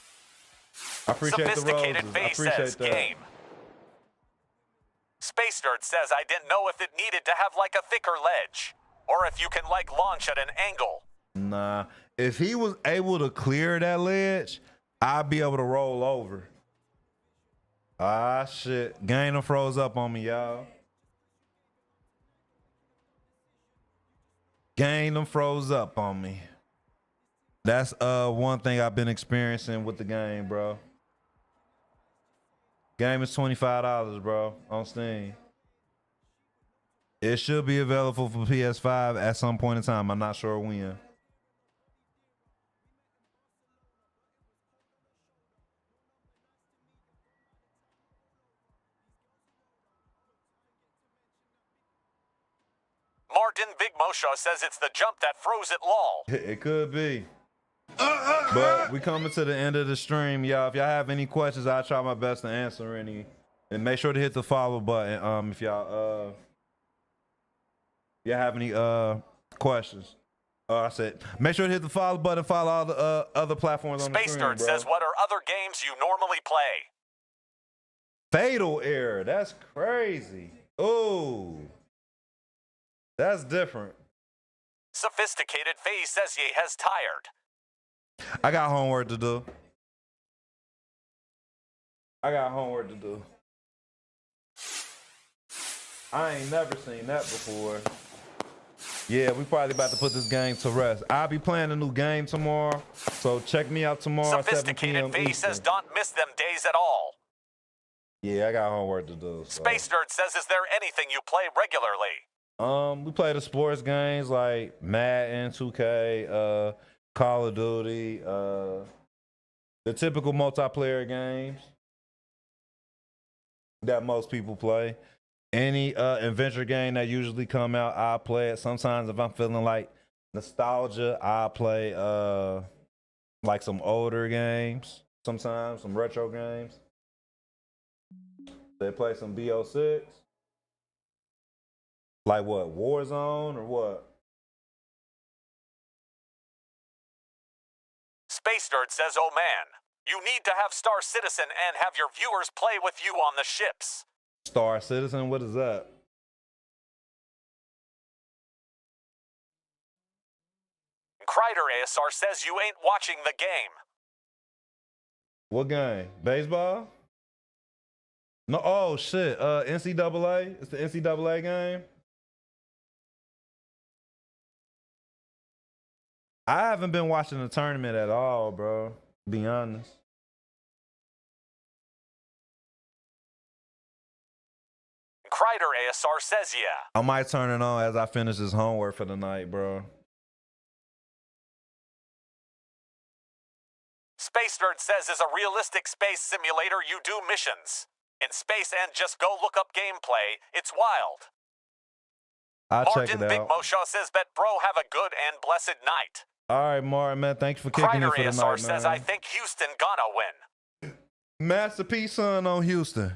I appreciate the Sophisticated roses. I Face appreciate says that. game. Space Nerd says I didn't know if it needed to have like a thicker ledge. Or if you can like launch at an angle. Nah, if he was able to clear that ledge, I'd be able to roll over. Ah, shit. Game done froze up on me, y'all. Game done froze up on me. That's one thing I've been experiencing with the game, bro. Game is $25, bro, on Steam. It should be available for PS5 at some point in time. I'm not sure when. Martin Big Moshe says it's the jump that froze it lol. It could be. But we coming to the end of the stream, y'all. If y'all have any questions, I'll try my best to answer any. And make sure to hit the follow button if y'all have any questions. I said make sure to hit the follow button, follow all the other platforms on the Space screen, Nerd bro. says what are other games you normally play? Fatal Error, that's crazy. Oh, that's different. Sophisticated Face says he has tired. I got homework to do. I ain't never seen that before. Yeah, we probably about to put this game to rest. I'll be playing a new game tomorrow, so check me out tomorrow at 7 p.m. Sophisticated Face Eastern. says don't miss them days at all. Yeah, I got homework to do. So. Space Nerd says, is there anything you play regularly? We play the sports games like Madden, 2K, Call of Duty, the typical multiplayer games that most people play. Any adventure game that usually come out, I'll play it. Sometimes if I'm feeling like nostalgia, I'll play like some older games. Sometimes some retro games. They play some BO6. Like what? Warzone or what? Space Nerd says, oh man, you need to have Star Citizen and have your viewers play with you on the ships. Star Citizen? What is that? Kreider ASR says you ain't watching the game. What game? Baseball? No, oh shit. NCAA? It's the NCAA game? I haven't been watching the tournament at all, bro. To be honest. Kreider ASR says yeah. I might turn it on as I finish this homework for the night, bro. Space Nerd says is a realistic space simulator you do missions. In space and just go look up gameplay. It's wild. I'll check Martin it Big out. Moshaw says, bet bro have a good and blessed night. All right, Martin, man. Thanks for kicking Kreider it for the ASR night, man. says, I think Houston gonna win. Masterpiece son on Houston.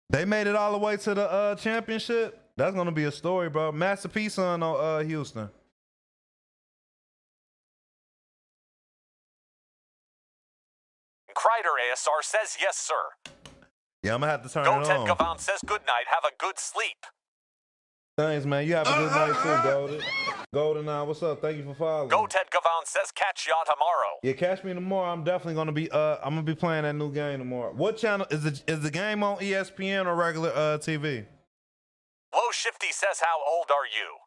They made it all the way to the championship. That's gonna be a story, bro. Masterpiece son on Houston. Kreider ASR says, yes, sir. Yeah, I'm gonna have to turn Go it Ted on. Gavant says, good night, have a good sleep. Thanks, man. You have a good night too, Golden. Golden, what's up? Thank you for following. Go Ted Gavant says, catch ya tomorrow. Yeah, catch me tomorrow. I'm definitely gonna be. I'm gonna be playing that new game tomorrow. What channel is it? Is the game on ESPN or regular TV? Low Shifty says, how old are you?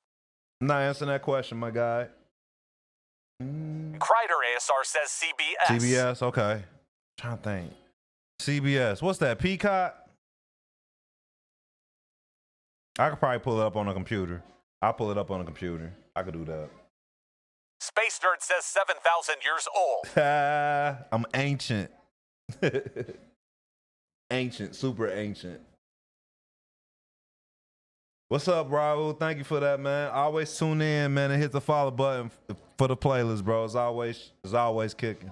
I'm not answering that question, my guy. Kreider ASR says CBS. CBS, okay. Trying to think. CBS. What's that? Peacock? I could probably pull it up on a computer. I'll pull it up on a computer. I could do that. Space Nerd says 7,000 years old. I'm ancient. Ancient, super ancient. What's up, Raul? Thank you for that, man. Always tune in, man, and hit the follow button for the playlist, bro. It's always kicking.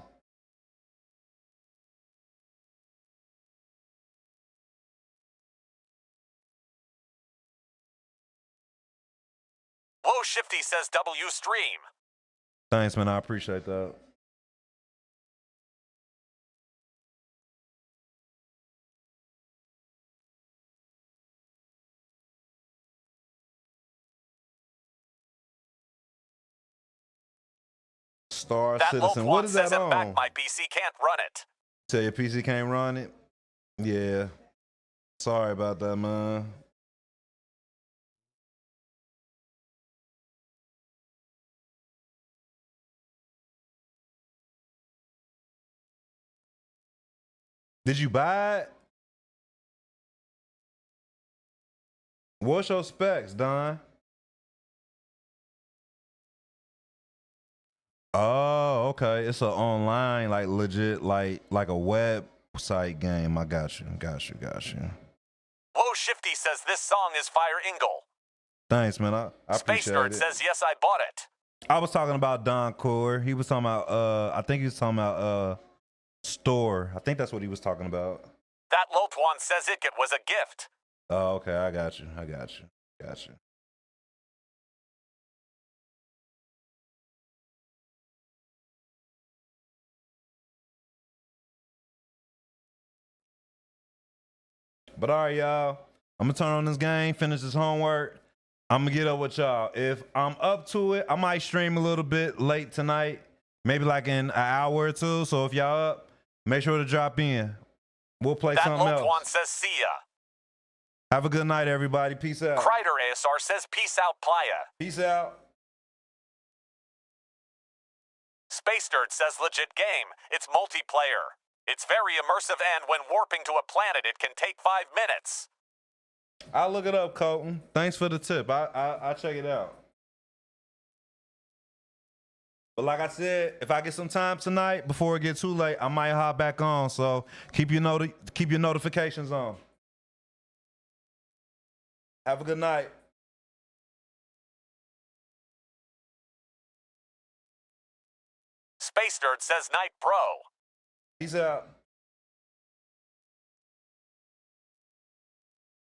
Low Shifty says W stream. Thanks, man. I appreciate that. Star That Citizen. Low What Quan is says that I'm back, on? my PC can't run it. Tell your PC can't run it? Yeah. Sorry about that, man. Did you buy it? What's your specs, Don? Oh, okay. It's an online, like legit, like a website game. I got you. Low Shifty says this song is Fire Ingle. Thanks, man. I Space appreciate Nerd it. says yes, I bought it. I was talking about Don Core. He was talking about I think he was talking about Storror. I think that's what he was talking about. That Lotwan says it was a gift. Oh, okay. I got you. But all right, y'all. I'm gonna turn on this game, finish this homework. I'm gonna get up with y'all. If I'm up to it, I might stream a little bit late tonight, maybe like in an hour or two. So if y'all up, make sure to drop in. We'll play That something Lotwan else. says see ya. Have a good night, everybody. Peace out. Kreider ASR says peace out, playa. Peace out. Space Nerd says legit game. It's multiplayer. It's very immersive, and when warping to a planet, it can take 5 minutes. I'll look it up, Colton. Thanks for the tip. I'll check it out. But like I said, if I get some time tonight before it gets too late, I might hop back on. So keep your notifications on. Have a good night. Space Nerd says night, bro. Peace out.